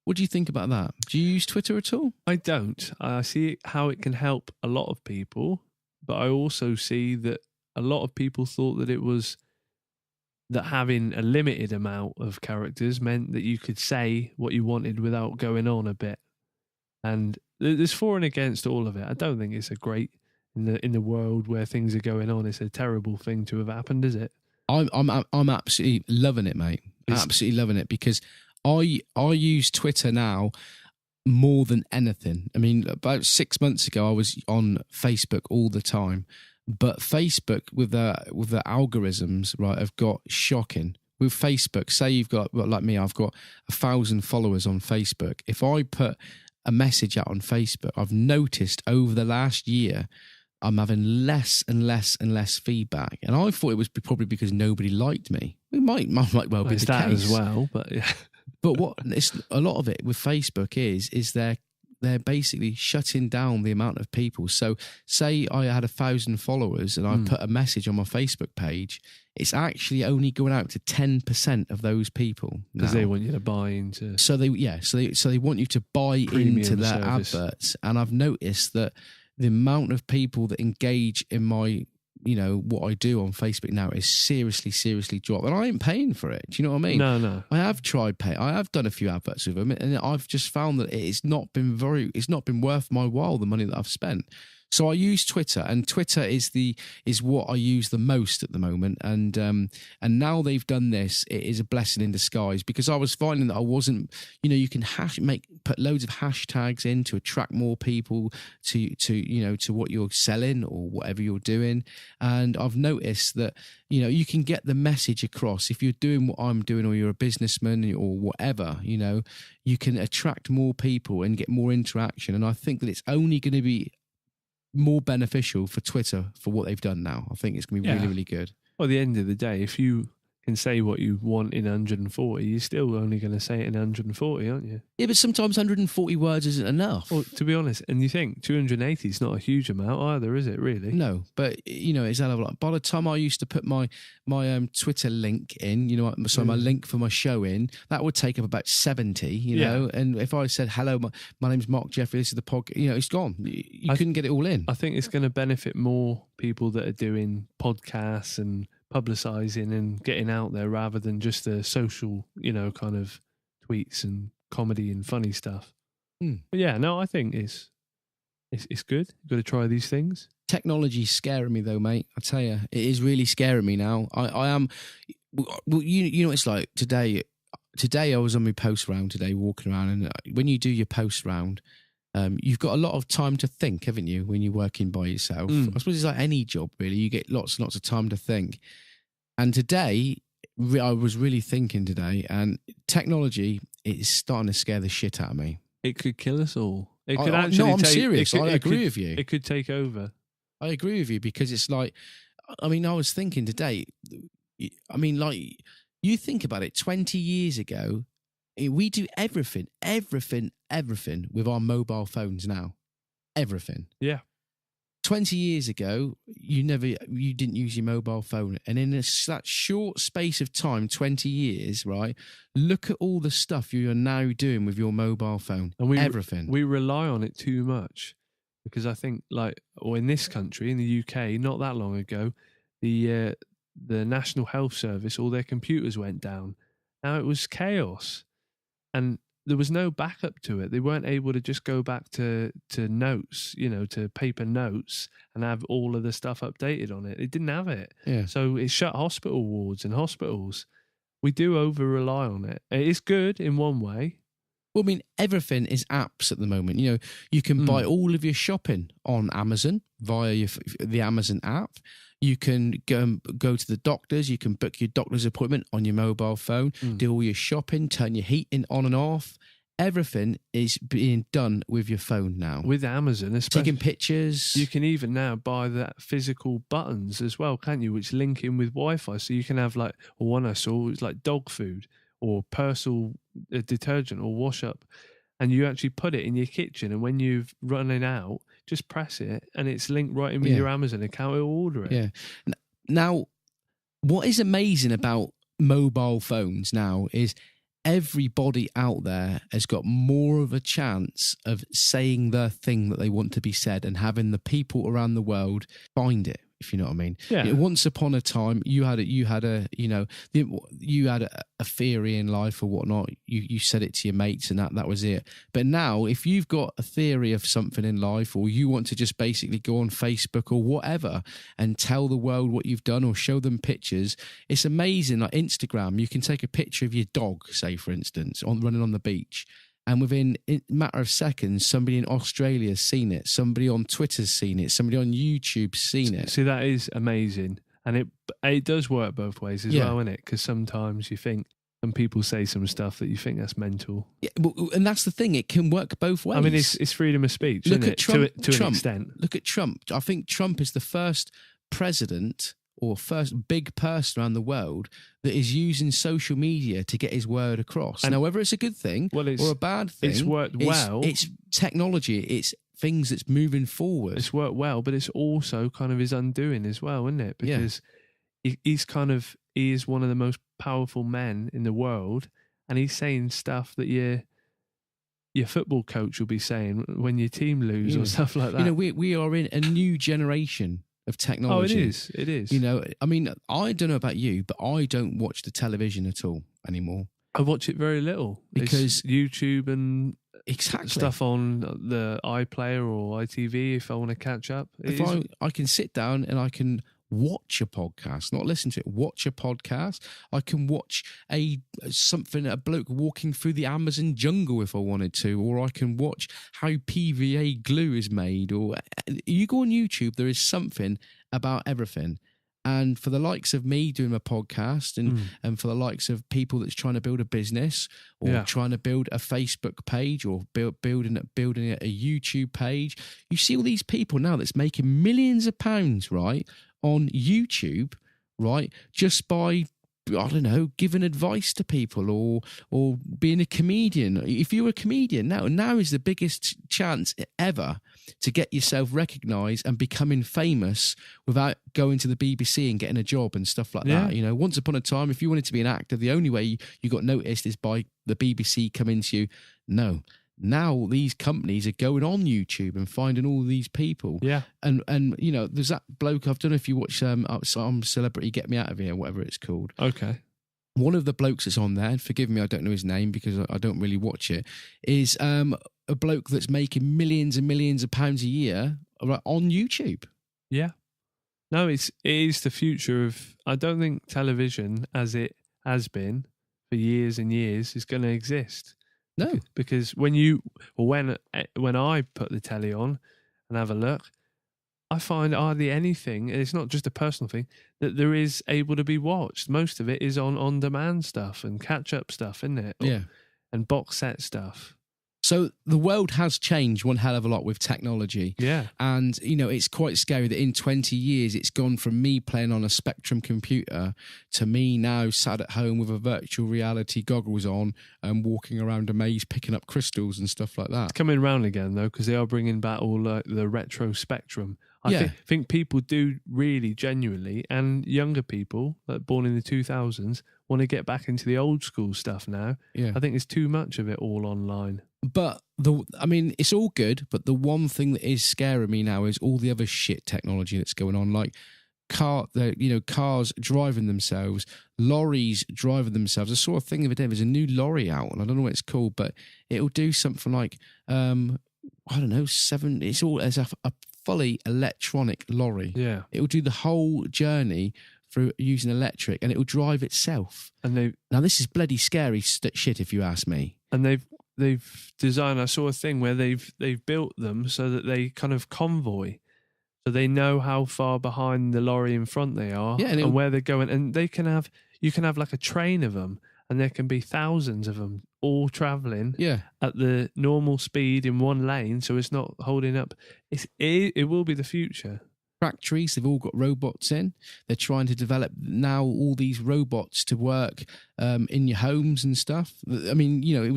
What do you think about that? Do you use Twitter at all? I don't. I see how it can help a lot of people, but I also see that a lot of people thought that having a limited amount of characters meant that you could say what you wanted without going on a bit. And there's for and against all of it. I don't think it's a great in the world where things are going on. It's a terrible thing to have happened, is it? I'm absolutely loving it, mate. Absolutely loving it, because I use Twitter now more than anything. I mean, about 6 months ago, I was on Facebook all the time, but Facebook with the algorithms, right, have got shocking. With Facebook, say you've got, like me, I've got 1,000 followers on Facebook. If I put a message out on Facebook, I've noticed over the last year I'm having less and less and less feedback, and I thought it was probably because nobody liked me. It might well be the that case as well, but yeah. But a lot of it with Facebook is they're basically shutting down the amount of people. So say I had 1,000 followers and I put a message on my Facebook page, it's actually only going out to 10% of those people because they want you to buy into. So they want you to buy into their adverts, and I've noticed that the amount of people that engage in my, you know, what I do on Facebook now is seriously dropped, and I ain't paying for it. Do you know what I mean? No. I have tried pay. I have done a few adverts with them, and I've just found that it's not been worth my while, the money that I've spent. So I use Twitter, and Twitter is what I use the most at the moment. And now they've done this, it is a blessing in disguise, because I was finding that I wasn't, you know, you can put loads of hashtags in to attract more people to what you're selling or whatever you're doing. And I've noticed that, you know, you can get the message across if you're doing what I'm doing, or you're a businessman or whatever, you know, you can attract more people and get more interaction. And I think that it's only going to be more beneficial for Twitter for what they've done now. I think it's going to be really, really good. Well, at the end of the day, if you can say what you want in 140, you're still only going to say it in 140, aren't you? Yeah, but sometimes 140 words isn't enough. Well, to be honest, and you think 280 is not a huge amount either, is it, really? No, but, you know, it's a lot. By the time I used to put my Twitter link in, you know, so my link for my show in, that would take up about 70, you know, and if I said, hello, my name's Mark Jeffrey, this is the podcast, you know, it's gone. You couldn't get it all in. I think it's going to benefit more people that are doing podcasts and publicising and getting out there rather than just the social, you know, kind of tweets and comedy and funny stuff. But yeah, no, I think it's good. You've got to try these things. Technology's scaring me though, mate. I tell you, it is really scaring me now. I am. Well, you know, it's like today. today I was on my post round today, walking around, and when you do your post round, you've got a lot of time to think, haven't you, when you're working by yourself? I suppose it's like any job, really. You get lots and lots of time to think. And today, I was really thinking today, and technology is starting to scare the shit out of me. It could kill us all. It could I'm serious. I agree with you. It could take over. I agree with you, because it's like, I mean, I was thinking today, I mean, like, you think about it, 20 years ago, we do everything with our mobile phones now. Everything. Yeah. 20 years ago, you didn't use your mobile phone. And in that short space of time, 20 years, right? Look at all the stuff you are now doing with your mobile phone. And everything. We rely on it too much, because I think, like, or in this country, in the UK, not that long ago, the National Health Service, all their computers went down. Now it was chaos. And there was no backup to it. They weren't able to just go back to notes, to paper notes, and have all of the stuff updated on it. They didn't have it. Yeah. So it shut hospital wards and hospitals. We do over-rely on it. It is good in one way. Well, I mean, everything is apps at the moment. You can buy all of your shopping on Amazon via the Amazon app. You can go to the doctors. You can book your doctor's appointment on your mobile phone, do all your shopping, turn your heating on and off. Everything is being done with your phone now. With Amazon, especially. Taking pictures. You can even now buy that physical buttons as well, can't you? Which link in with Wi-Fi. So you can have, like, one I saw was like dog food or personal detergent or wash up. And you actually put it in your kitchen, and when you've running out, just press it, and it's linked right in with your Amazon account. It'll order it. Yeah. Now, what is amazing about mobile phones now is everybody out there has got more of a chance of saying the thing that they want to be said, and having the people around the world find it, if you know what I mean. Yeah. Once upon a time, you had a theory in life or whatnot. You said it to your mates, and that was it. But now, if you've got a theory of something in life, or you want to just basically go on Facebook or whatever and tell the world what you've done, or show them pictures, it's amazing. Like Instagram, you can take a picture of your dog, say for instance, running on the beach. And within a matter of seconds, somebody in Australia has seen it. Somebody on Twitter's seen it. Somebody on YouTube's seen it. See, that is amazing. And it does work both ways as well, innit? Because sometimes you think, and people say some stuff that you think that's mental. Yeah, and that's the thing. It can work both ways. I mean, it's freedom of speech, isn't it? To an extent. Look at Trump. I think Trump is the first president or first big person around the world that is using social media to get his word across. And now, whether it's a good thing or a bad thing, it's worked well. It's technology. It's things that's moving forward. It's worked well, but it's also kind of his undoing as well, isn't it? Because he is one of the most powerful men in the world, and he's saying stuff that your football coach will be saying when your team lose or stuff like that. We are in a new generation of technology. Oh, it is. I mean, I don't know about you, but I don't watch the television at all anymore. I watch it very little because it's YouTube and stuff on the iPlayer or ITV if I want to catch up. I can sit down and I can watch a podcast, not listen to it, watch a podcast. I can watch a bloke walking through the Amazon jungle if I wanted to, or I can watch how PVA glue is made, or you go on YouTube, there is something about everything. And for the likes of me doing a podcast and for the likes of people that's trying to build a business or trying to build a Facebook page or building a YouTube page, you see all these people now that's making millions of pounds, right, on YouTube, right, just by, I don't know, giving advice to people or being a comedian. If you're a comedian, now is the biggest chance ever to get yourself recognised and becoming famous without going to the BBC and getting a job and stuff like that. Once upon a time, if you wanted to be an actor, the only way you got noticed is by the BBC coming to you. No. Now these companies are going on YouTube and finding all these people. Yeah. And there's that bloke, I don't know if you watch some Celebrity Get Me Out of Here, whatever it's called. Okay. One of the blokes that's on there, forgive me, I don't know his name because I don't really watch it, is a bloke that's making millions and millions of pounds a year on YouTube. Yeah. No, it is the future of, I don't think television as it has been for years and years is going to exist. No, because when I put the telly on and have a look, I find hardly anything, and it's not just a personal thing, that there is able to be watched. Most of it is on-demand stuff and catch-up stuff, isn't it? Yeah. And box set stuff. So the world has changed one hell of a lot with technology. Yeah. And, it's quite scary that in 20 years it's gone from me playing on a Spectrum computer to me now sat at home with a virtual reality goggles on and walking around a maze picking up crystals and stuff like that. It's coming round again, though, because they are bringing back all the retro Spectrum. I think people do really genuinely, and younger people, born in the 2000s, want to get back into the old school stuff now. Yeah. I think there's too much of it all online. But it's all good, but the one thing that is scaring me now is all the other shit technology that's going on, like cars driving themselves, lorries driving themselves. I saw a thing the other day. There's a new lorry out, and I don't know what it's called, but it'll do something like I don't know, it's all as a fully electronic lorry. Yeah, it will do the whole journey through using electric, and it will drive itself. And now this is bloody scary shit, if you ask me. And they've designed. I saw a thing where they've built them so that they kind of convoy, so they know how far behind the lorry in front they are, and where they're going, and you can have like a train of them, and there can be thousands of them all traveling at the normal speed in one lane, so it's not holding up. It will be the future. Factories, they've all got robots in. They're trying to develop now all these robots to work in your homes and stuff. I mean, it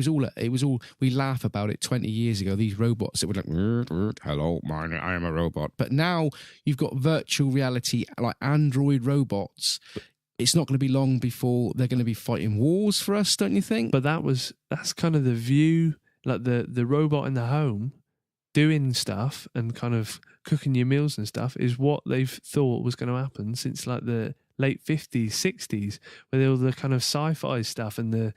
was all we laugh about it 20 years ago, these robots that were like, hello, I am a robot. But now you've got virtual reality, like Android robots. It's not going to be long before they're going to be fighting wars for us, don't you think? But that's kind of the view, like the robot in the home doing stuff and kind of cooking your meals and stuff is what they've thought was going to happen since like the late 50s, 60s, with all the kind of sci-fi stuff and the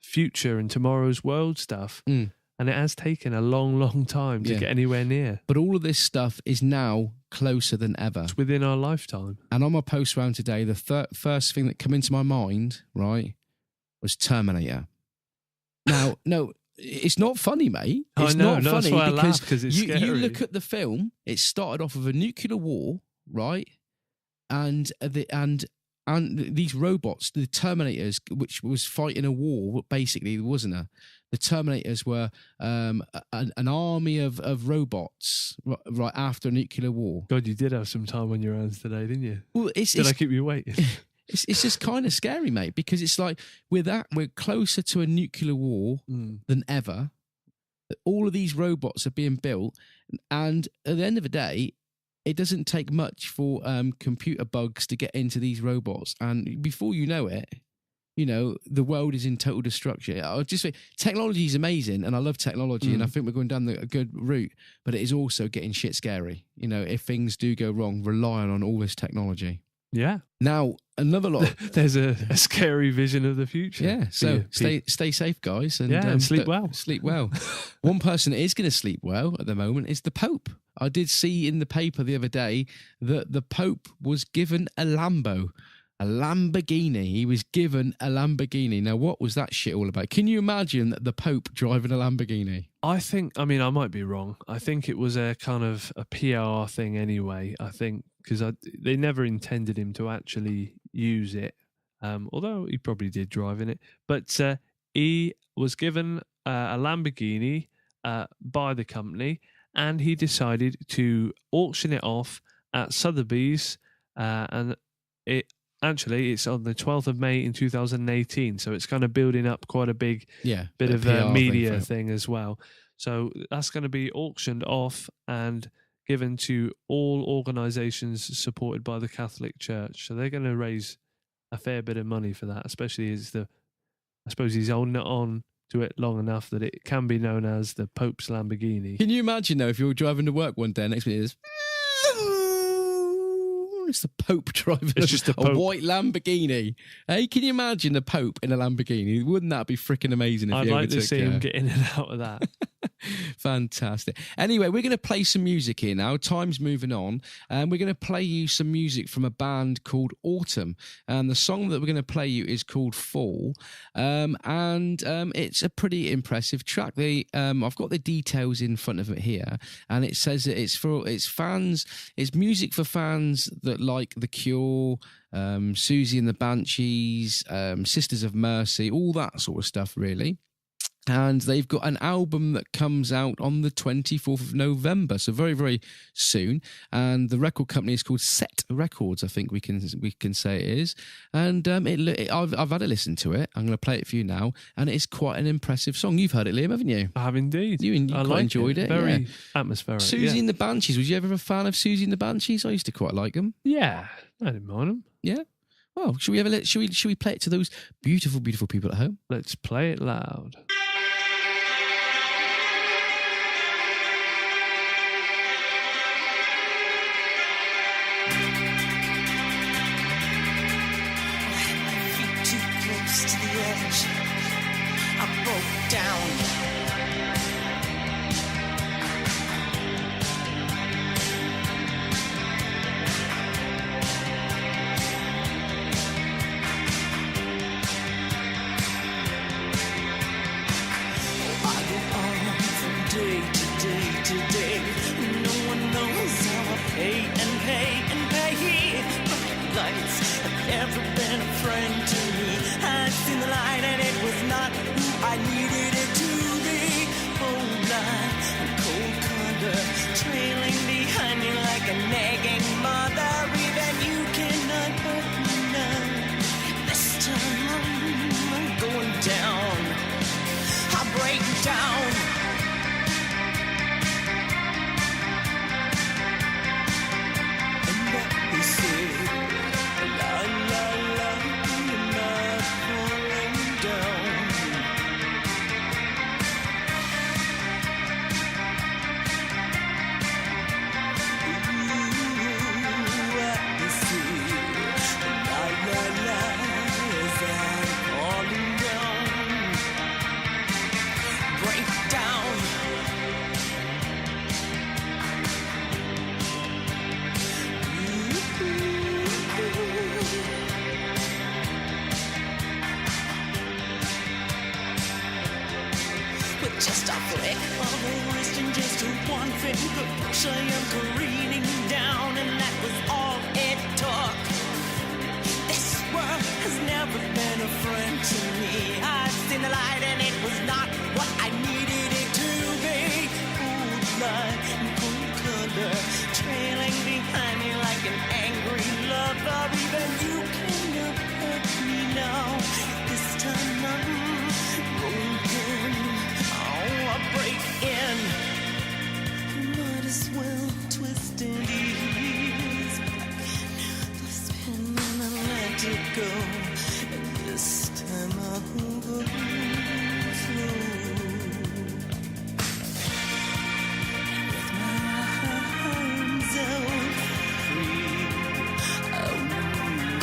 future and tomorrow's world stuff. And it has taken a long, long time to get anywhere near. But all of this stuff is now closer than ever. It's within our lifetime. And on my post round today, the first thing that came into my mind, right, was Terminator. Now, no, it's not funny, mate. It's not funny because it's scary. You look at the film. It started off with a nuclear war, right? And these robots, the Terminators, which was fighting a war, basically, wasn't there? The Terminators were an army of robots right after a nuclear war. God, you did have some time on your hands today, didn't you? Well, did I keep you waiting? It's just kind of scary, mate, because it's like we're closer to a nuclear war than ever. All of these robots are being built, and at the end of the day, it doesn't take much for computer bugs to get into these robots, and before you know it, the world is in total destruction. I just say technology is amazing, and I love technology, and I think we're going down a good route, but it is also getting shit scary. If things do go wrong, relying on all this technology. Yeah. Now, another lot. There's a scary vision of the future. Yeah. So stay safe, guys. And sleep well. Sleep well. One person that is going to sleep well at the moment is the Pope. I did see in the paper the other day that the Pope was given a Lambo. A Lamborghini. He was given a Lamborghini. Now, what was that shit all about? Can you imagine the Pope driving a Lamborghini? I might be wrong. I think it was a kind of a PR thing anyway. I think because they never intended him to actually use it, although he probably did drive in it. But he was given a Lamborghini by the company, and he decided to auction it off at Sotheby's, and it's on the 12th of May in 2018, so it's kind of building up quite a big bit of a media thing as well. So that's going to be auctioned off and given to all organisations supported by the Catholic Church. So they're going to raise a fair bit of money for that, especially as I suppose he's holding it on to it long enough that it can be known as the Pope's Lamborghini. Can you imagine, though, if you were driving to work one day, next minute it's the Pope driving a white Lamborghini. Hey, can you imagine the Pope in a Lamborghini? Wouldn't that be freaking amazing? I'd like to see him get in and out of that. Fantastic. Anyway, we're going to play some music here now. Time's moving on. And we're going to play you some music from a band called Autumn. And the song that we're going to play you is called Fall. It's a pretty impressive track. I've got the details in front of it here. And it says that it's fans, it's music for fans that like The Cure, Susie and the Banshees, Sisters of Mercy, all that sort of stuff, really. And they've got an album that comes out on the 24th of November, so very, very soon. And the record company is called Set Records, I think we can say it is. And I've had a listen to it. I'm going to play it for you now, and it's quite an impressive song. You've heard it, Liam, haven't you? I have indeed. You quite enjoyed it. Very atmospheric. Susie and the Banshees. Was you ever a fan of Susie and the Banshees? I used to quite like them. Yeah, I didn't mind them. Yeah. Well, should we play it to those beautiful, beautiful people at home? Let's play it loud. I broke down. I go on from day to day to day. No one knows how I pay and pay and pay. Lights have never been a friend to me. I've seen the light and it was not who I needed it to be. Cold blood and cold color trailing behind me like a nagging mother. Even you cannot hurt me now. This time I'm going down. I break down. And what they say, la la la, you're not falling down. Ooh, what they say, la la la, as I'm falling down. Break down. With just a flick of a wrist and just one finger push, I am careening down, and that was all it took. This world has never been a friend to me. I've seen the light and it was not what I needed it to be. Cold blood and cold color trailing behind me like an angry lover. Even you cannot hurt me now. This time I'm broken. Oh, I break in. Might as well twist and ease. The spin and I let it go. And this time I'll go slow. With my arms out free, I wanted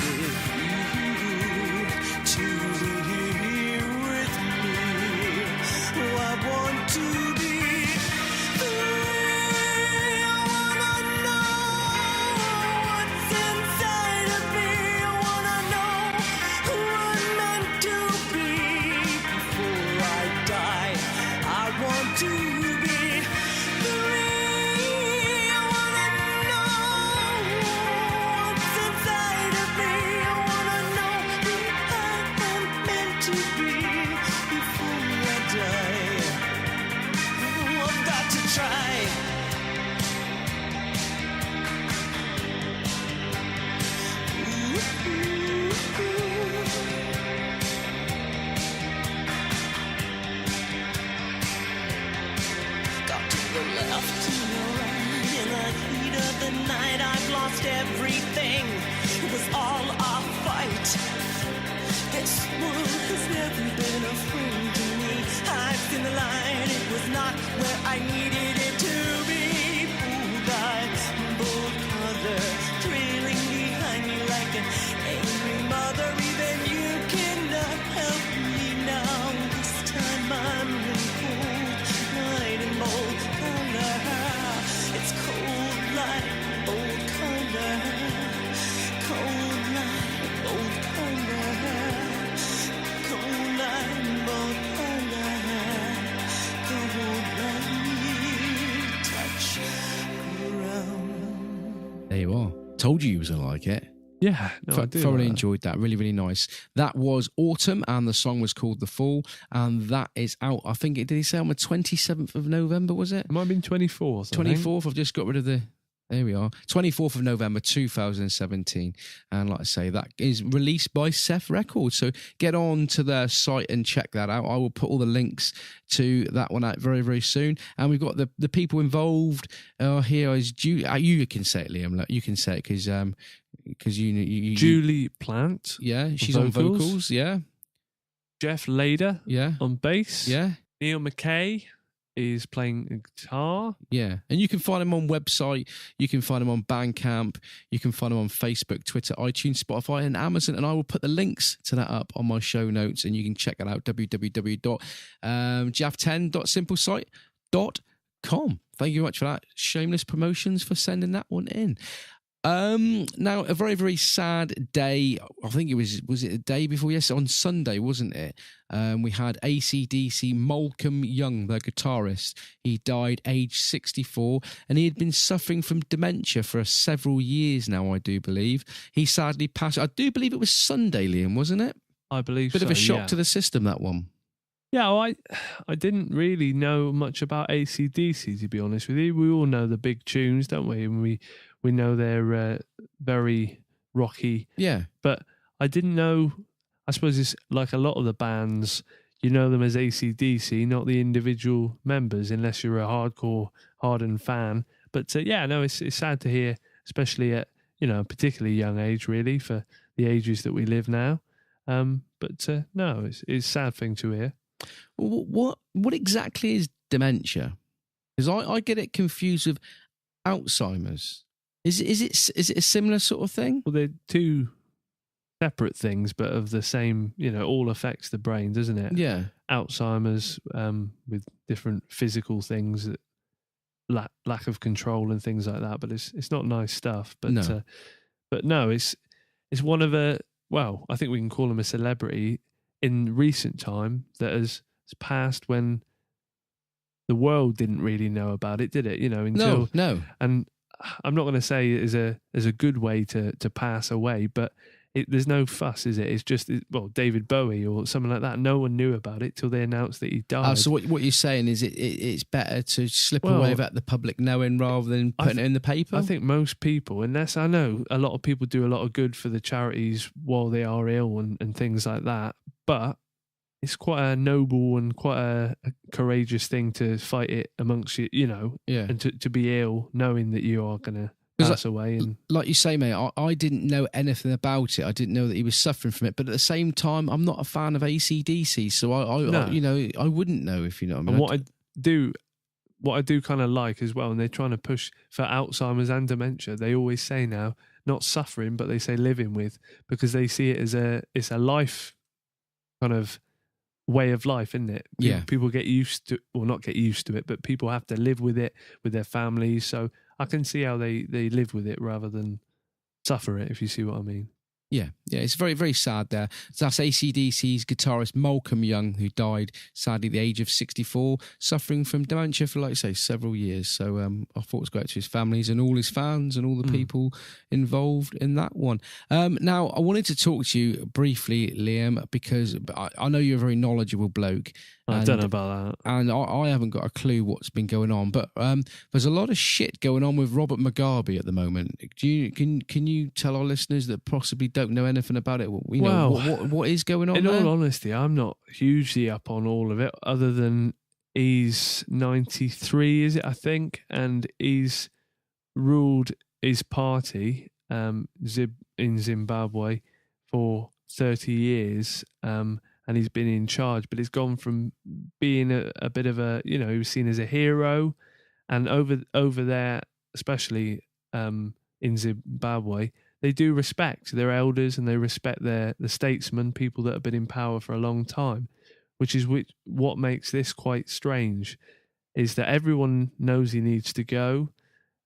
you to be here with me. Oh, I want to be free. I wanna know what's inside of me. I wanna know who I'm meant to be before I die. I want to be free. I wanna know what's inside of me. I wanna know who I am meant to be before I die. Oh, I've got to try. Got to the left and the right. In the heat of the night, I've lost everything. It was all a fight. This world has never been a friend to me. I've seen the light, it was not where I needed it to be. Bold eye, bold color, trailing behind me like an angry mother. Even you cannot help me now. This time I'm in cold night and There you are. Told you was going to like it. Yeah, no, I do. Thoroughly like that. enjoyed that. Really, really nice. That was Autumn, and the song was called The Fall, and that is out. I think did he say on the 27th of November? Was it? It might have been 24th. 24th. I've just got rid of the. There we are. 24th of November 2017, and like I say, that is released by Seth Records. So get on to their site and check that out. I will put all the links to that one out very, very soon. And we've got the people involved here. Is you can say it, Liam. You can say it because you Julie Plant. Yeah, she's on vocals. Yeah. Jeff Lader. Yeah. On bass. Yeah. Neil McKay is playing guitar. Yeah. And you can find him on website. You can find him on Bandcamp. You can find him on Facebook, Twitter, iTunes, Spotify, and Amazon. And I will put the links to that up on my show notes, and you can check that out, jav10.simplesite.com. Thank you very much for that. Shameless promotions for sending that one in. Now, a very, very sad day. I think it was it the day before yesterday? On Sunday, wasn't it? We had AC/DC Malcolm Young, the guitarist. He died aged 64, and he had been suffering from dementia for several years now, I do believe. He sadly passed. I do believe it was Sunday, Liam, wasn't it? I believe so. Bit of a shock yeah. to the system, that one. Yeah, well, I didn't really know much about AC/DC, to be honest with you. We all know the big tunes, don't we? And we know they're very rocky. Yeah. But I didn't know, I suppose it's like a lot of the bands, you know them as AC/DC, not the individual members, unless you're a hardcore, hardened fan. But yeah, no, it's sad to hear, especially at, a particularly young age, really, for the ages that we live now. But no, it's a sad thing to hear. What exactly is dementia? Because I get it confused with Alzheimer's. Is it a similar sort of thing? Well, they're two separate things, but of the same, all affects the brain, doesn't it? Yeah. Alzheimer's with different physical things, lack of control and things like that. But it's not nice stuff. But no, it's one of I think we can call him a celebrity in recent time that has passed when the world didn't really know about it, did it? Until no. And I'm not going to say it is a good way to pass away, but there's no fuss, is it? It's just, David Bowie or something like that. No one knew about it till they announced that he died. So what you're saying is it's better to slip away without the public knowing rather than putting it in the paper? I think most people, unless I know a lot of people do a lot of good for the charities while they are ill and things like that, but it's quite a noble and quite a courageous thing to fight it amongst you, and to be ill knowing that you are going to pass away. And like you say, mate, I didn't know anything about it. I didn't know that he was suffering from it. But at the same time, I'm not a fan of AC/DC, so I wouldn't know, if you know what I mean. And what I do kind of like as well, and they're trying to push for Alzheimer's and dementia. They always say now, not suffering, but they say living with, because they see it as it's a life kind of way of life, isn't it? Yeah. People get used to, or not get used to it, but people have to live with it with their families. So I can see how they live with it rather than suffer it, if you see what I mean. Yeah, it's very, very sad there. So that's AC/DC's guitarist Malcolm Young, who died sadly at the age of 64, suffering from dementia for, like I say, several years. So our thoughts go out to his families and all his fans and all the people involved in that one. Now, I wanted to talk to you briefly, Liam, because I know you're a very knowledgeable bloke. I don't know about that. And I haven't got a clue what's been going on. But there's a lot of shit going on with Robert Mugabe at the moment. Can you tell our listeners that possibly don't know anything about it? What is going on in there? all honesty, I'm not hugely up on all of it, other than he's 93, is it, I think? And he's ruled his party in Zimbabwe for 30 years. And he's been in charge, but it's gone from being a bit of a, he was seen as a hero, and over there, especially in Zimbabwe, they do respect their elders and they respect the statesmen, people that have been in power for a long time, which is what makes this quite strange, is that everyone knows he needs to go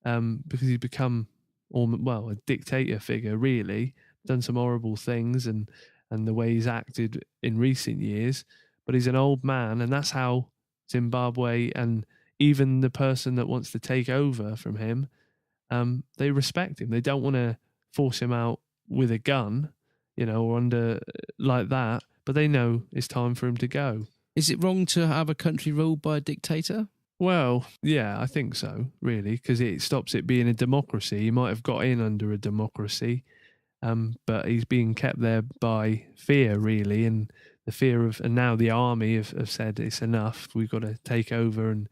because he's become, a dictator figure, really, done some horrible things and the way he's acted in recent years. But he's an old man, and that's how Zimbabwe and even the person that wants to take over from him they respect him. They don't want to force him out with a gun, or under like that, but they know it's time for him to go. Is it wrong to have a country ruled by a dictator? Well, yeah, I think so, really, because it stops it being a democracy. He might have got in under a democracy, but he's being kept there by fear, really, and the fear of, and now the army have said it's enough. We've got to take over and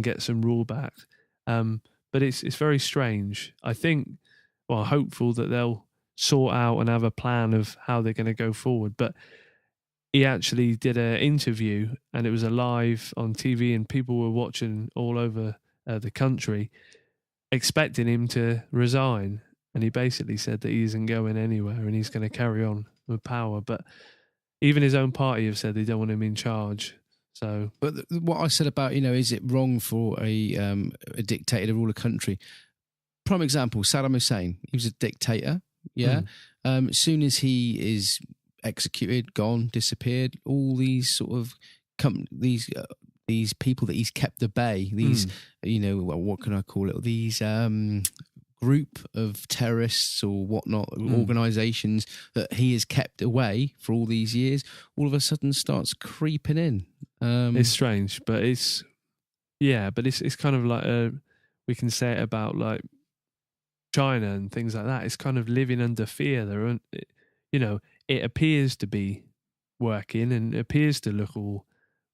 get some rule back. But it's very strange. I think, well, hopeful that they'll sort out and have a plan of how they're going to go forward. But he actually did an interview, and it was live on TV, and people were watching all over the country, expecting him to resign. And he basically said that he isn't going anywhere and he's going to carry on with power. But even his own party have said they don't want him in charge. So, but what I said about, is it wrong for a dictator to rule a country? Prime example, Saddam Hussein. He was a dictator. Yeah. As soon as he is executed, gone, disappeared, all these sort of these people that he's kept at bay, these what can I call it? These group of terrorists or whatnot, organisations that he has kept away for all these years, all of a sudden starts creeping in. It's strange, but it's kind of like we can say it about like China and things like that. It's kind of living under fear. There, it appears to be working and it appears to look all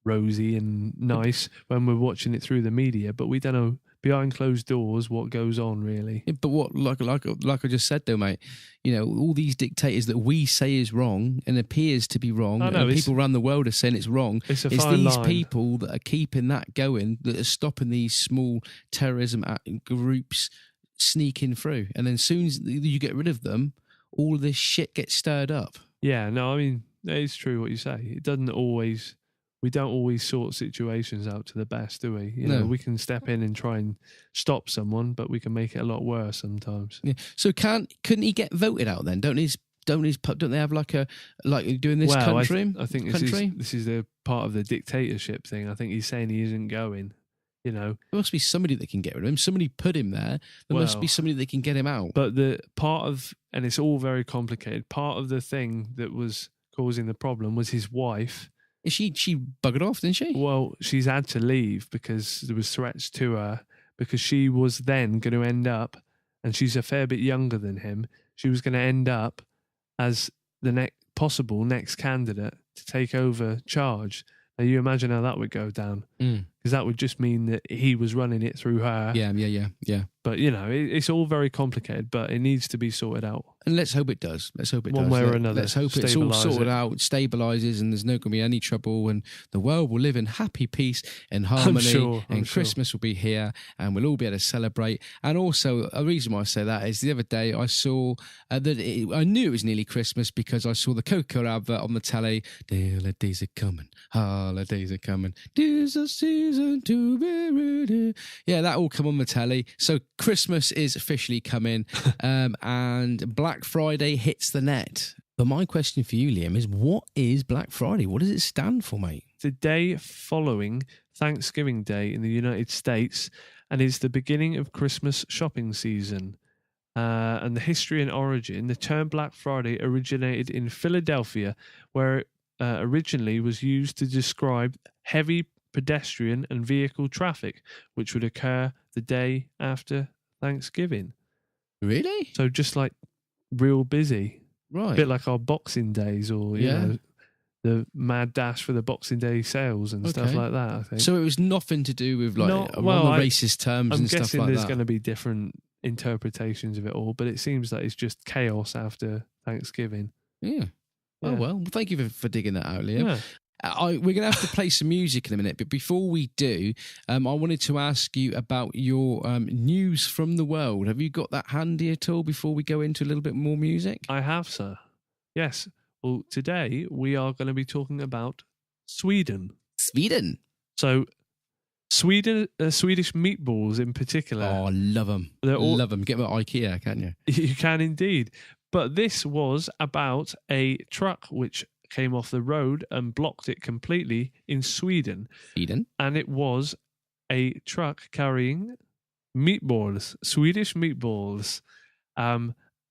rosy and nice when we're watching it through the media, but we don't know behind closed doors what goes on, really. But what, like I just said though, mate, all these dictators that we say is wrong and appears to be wrong, and people around the world are saying it's wrong. It's these line. People that are keeping that going, that are stopping these small terrorism groups sneaking through, and then as soon as you get rid of them, all this shit gets stirred up. Yeah, no, I mean, it's true what you say. It doesn't always. We don't always sort situations out to the best, do we? No. We can step in and try and stop someone, but we can make it a lot worse sometimes. Yeah. So couldn't he get voted out then? Don't they have like doing this country? I think this is the part of the dictatorship thing. I think he's saying he isn't going. There must be somebody that can get rid of him. Somebody put him there. There must be somebody that can get him out. But the part of, and it's all very complicated, part of the thing that was causing the problem was his wife. She buggered off, didn't she? Well, she's had to leave because there was threats to her, because she was then going to end up, and she's a fair bit younger than him, she was going to end up as the possible next candidate to take over charge. Now, you imagine how that would go down. Because that would just mean that he was running it through her. Yeah. But, it's all very complicated, but it needs to be sorted out. And let's hope it does. One way or another. Let's hope it's all sorted out, stabilises, and there's not going to be any trouble, and the world will live in happy peace and harmony, and Christmas will be here, and we'll all be able to celebrate. And also, a reason why I say that is the other day I saw I knew it was nearly Christmas because I saw the Coca-Cola advert on the telly. The holidays are coming, holidays are coming, 'tis the season to be ready. Yeah, that all come on the telly. So Christmas is officially coming, and Black Friday hits the net. But my question for you, Liam, is what is Black Friday? What does it stand for, mate? The day following Thanksgiving Day in the United States, and is the beginning of Christmas shopping season. And the history and origin, the term Black Friday originated in Philadelphia, where it originally was used to describe heavy pedestrian and vehicle traffic, which would occur the day after Thanksgiving. Really? So just like real busy. Right. A bit like our Boxing Days, or, you know, the mad dash for the Boxing Day sales and stuff like that, I think. So it was nothing to do with the racist terms and stuff like that. I'm guessing there's going to be different interpretations of it all, but it seems like it's just chaos after Thanksgiving. Yeah. Oh, well, thank you for digging that out, Liam. Yeah. We're going to have to play some music in a minute, but before we do, I wanted to ask you about your news from the world. Have you got that handy at all before we go into a little bit more music? I have, sir. Yes. Well, today we are going to be talking about Sweden. Sweden? So, Swedish meatballs in particular. Oh, I love them. Love them. Get them at IKEA, can't you? You can indeed. But this was about a truck which came off the road and blocked it completely in Sweden. Sweden? And it was a truck carrying meatballs, Swedish meatballs.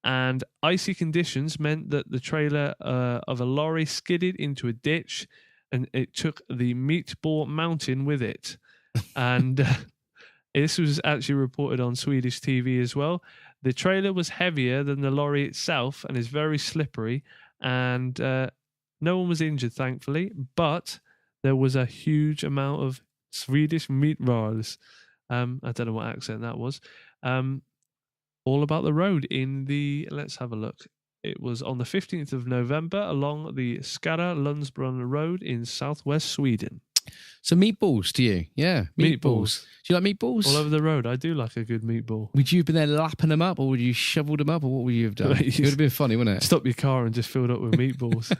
And icy conditions meant that the trailer of a lorry skidded into a ditch, and it took the meatball mountain with it. And this was actually reported on Swedish TV as well. The trailer was heavier than the lorry itself and is very slippery. And no one was injured, thankfully, but there was a huge amount of Swedish meatballs. I don't know what accent that was. All about the road in let's have a look. It was on the 15th of November along the Skara-Lundsbrunn road in southwest Sweden. So meatballs to you? Yeah, meatballs. Do you like meatballs? All over the road. I do like a good meatball. Would you have been there lapping them up, or would you shoveled them up, or what would you have done? It would have been funny, wouldn't it? Stop your car and just filled up with meatballs.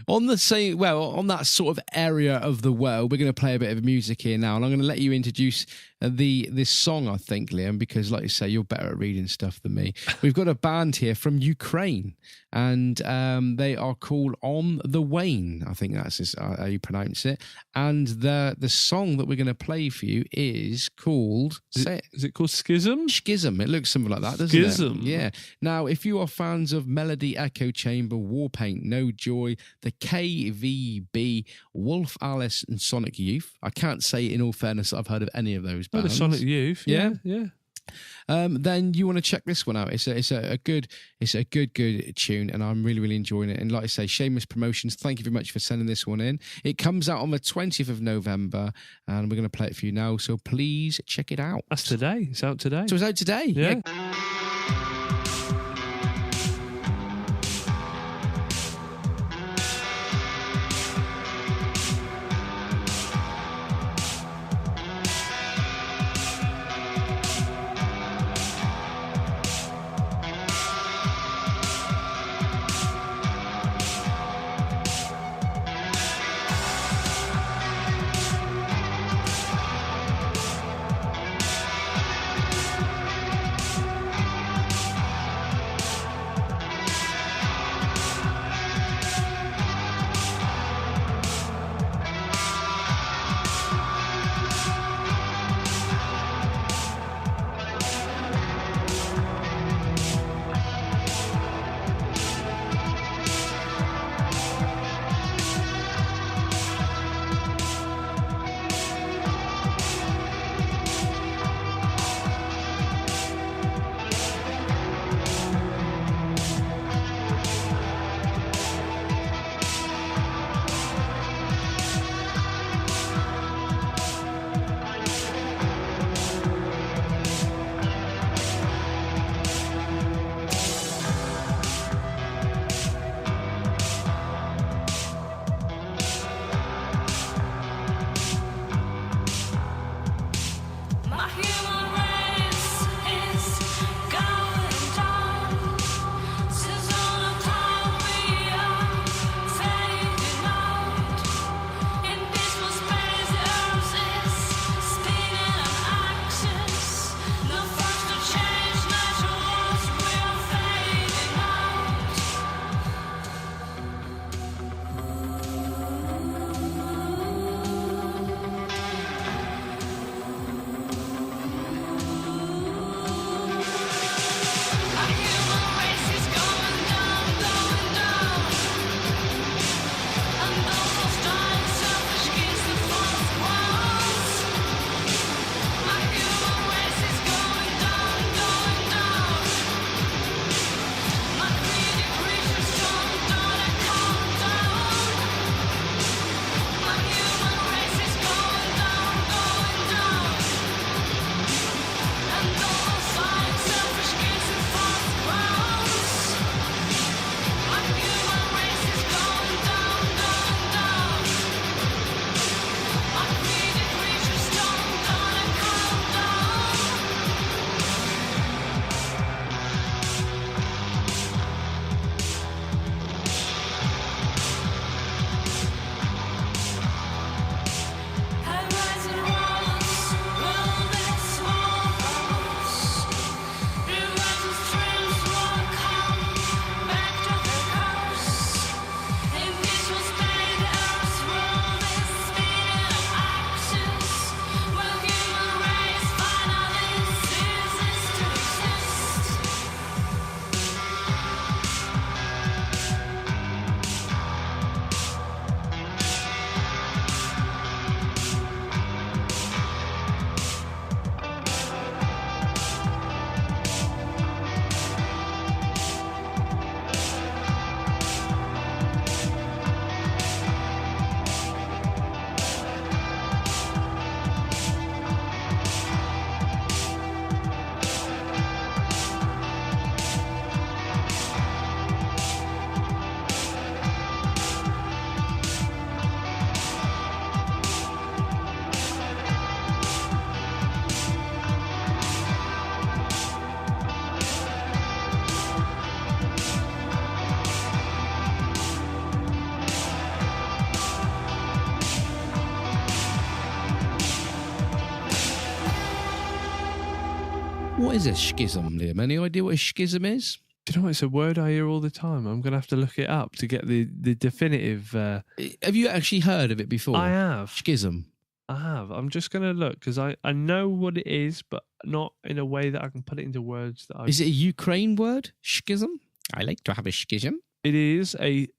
On that sort of area of the world, we're going to play a bit of music here now, and I'm going to let you introduce this song, I think, Liam, because like you say, you're better at reading stuff than me. We've got a band here from Ukraine, and they are called On the Wane. I think that's how you pronounce it. And the song that we're going to play for you is called... Is it called Schism? Schism. It looks something like that, doesn't Schism. it? Yeah. Now, if you are fans of Melody, Echo Chamber, Warpaint, No Joy, the KVB, Wolf Alice and Sonic Youth, I can't say in all fairness that I've heard of any of those bands. The Sonic Youth. Yeah. Then you want to check this one out. It's a good tune, and I'm really enjoying it. And like I say, shameless promotions. Thank you very much for sending this one in. It comes out on the 20th of November, and we're going to play it for you now. So please check it out. That's today. It's out today. So it's out today. Yeah. What is a schism, Liam? Any idea what a schism is? Do you know what? It's a word I hear all the time. I'm going to have to look it up to get the definitive. Have you actually heard of it before? I have. Schism. I have. I'm just going to look because I know what it is, but not in a way that I can put it into words. Is it a Ukraine word? Schism? I like to have a schism. It is is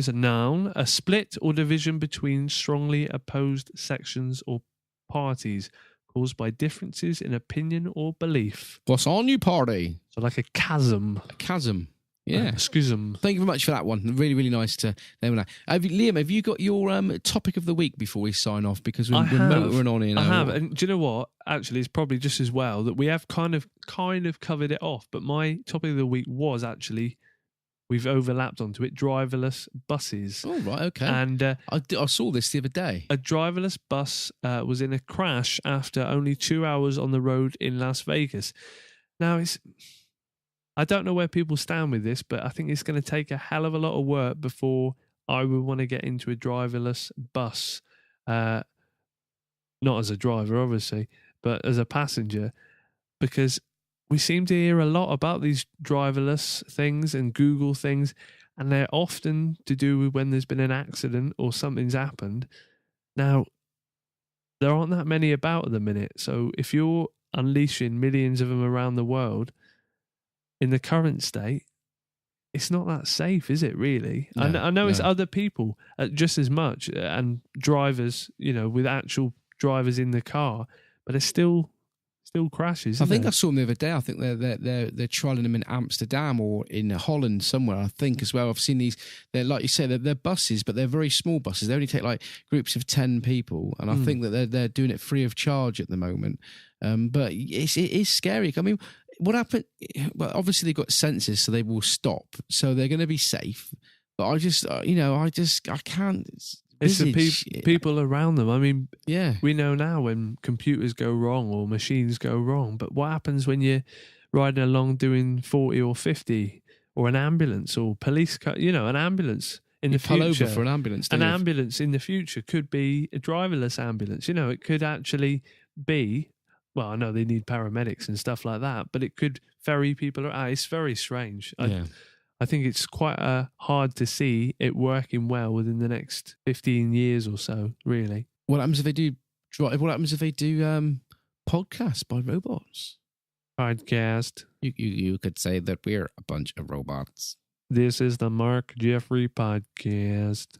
a noun, a split or division between strongly opposed sections or parties caused by differences in opinion or belief. What's on you, party? So like a chasm. A chasm. Yeah. Schism. Thank you very much for that one. Really, really nice to know that. Liam, have you got your topic of the week before we sign off? Because we're motoring on here now. I have. And do you know what? Actually, it's probably just as well that we have kind of covered it off. But my topic of the week was actually, we've overlapped onto it, driverless buses. Oh, right, okay. And I saw this the other day. A driverless bus was in a crash after only 2 hours on the road in Las Vegas. Now, I don't know where people stand with this, but I think it's going to take a hell of a lot of work before I would want to get into a driverless bus. Not as a driver, obviously, but as a passenger, because we seem to hear a lot about these driverless things and Google things, and they're often to do with when there's been an accident or something's happened. Now, there aren't that many about at the minute, so if you're unleashing millions of them around the world, in the current state, it's not that safe, is it, really? No, I know it's other people just as much, and drivers, with actual drivers in the car, but it's still crashes. I think I saw them the other day. I think they're trialing them in Amsterdam or in Holland somewhere, I think, as well. I've seen these, they're like you say, they're buses, but they're very small buses. They only take like groups of 10 people, and I think that they're doing it free of charge at the moment. But it is scary. I mean, what happened? Well, obviously they've got sensors, so they will stop. So they're going to be safe. But I just, I can't. It's the people around them. I mean, yeah, we know now when computers go wrong or machines go wrong. But what happens when you're riding along doing 40 or 50, or an ambulance or police car? An ambulance in the future. Pull over for an ambulance. An ambulance in the future could be a driverless ambulance. It could actually be. Well, I know they need paramedics and stuff like that, but it could ferry people out. It's very strange. I think it's quite hard to see it working well within the next 15 years or so, really. What happens if they do podcasts by robots? Podcast. You could say that we're a bunch of robots. This is the Mark Jeffrey podcast.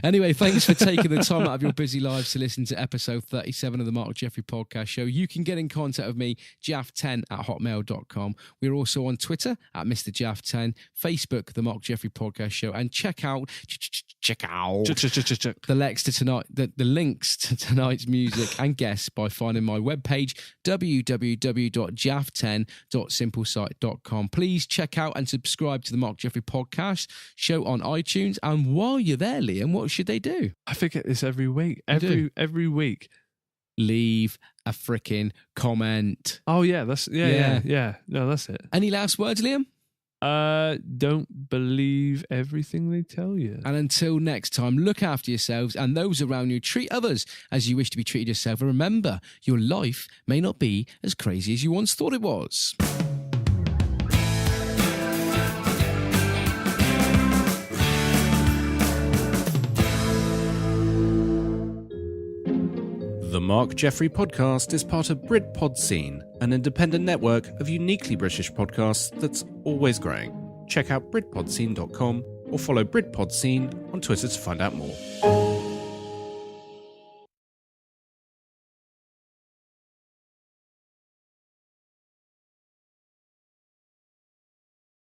Anyway, thanks for taking the time out of your busy lives to listen to episode 37 of the Mark Jeffrey podcast show. You can get in contact with me, jaff10@hotmail.com. We're also on Twitter at Mr. Jaff10, Facebook, the Mark Jeffrey podcast show, and check out the links to tonight's music and guests by finding my webpage, www.jaff10.simplesite.com. Please check out and subscribe to the Mark Jeffrey podcast show on iTunes. And while you're there, Liam, what should they do? I forget this every week. Every week. Leave a freaking comment. Oh, yeah. Yeah. No, that's it. Any last words, Liam? Don't believe everything they tell you. And until next time, look after yourselves and those around you. Treat others as you wish to be treated yourself. And remember, your life may not be as crazy as you once thought it was. The Mark Jeffrey podcast is part of Britpod Scene, an independent network of uniquely British podcasts that's always growing. Check out BritpodScene.com or follow Britpod Scene on Twitter to find out more.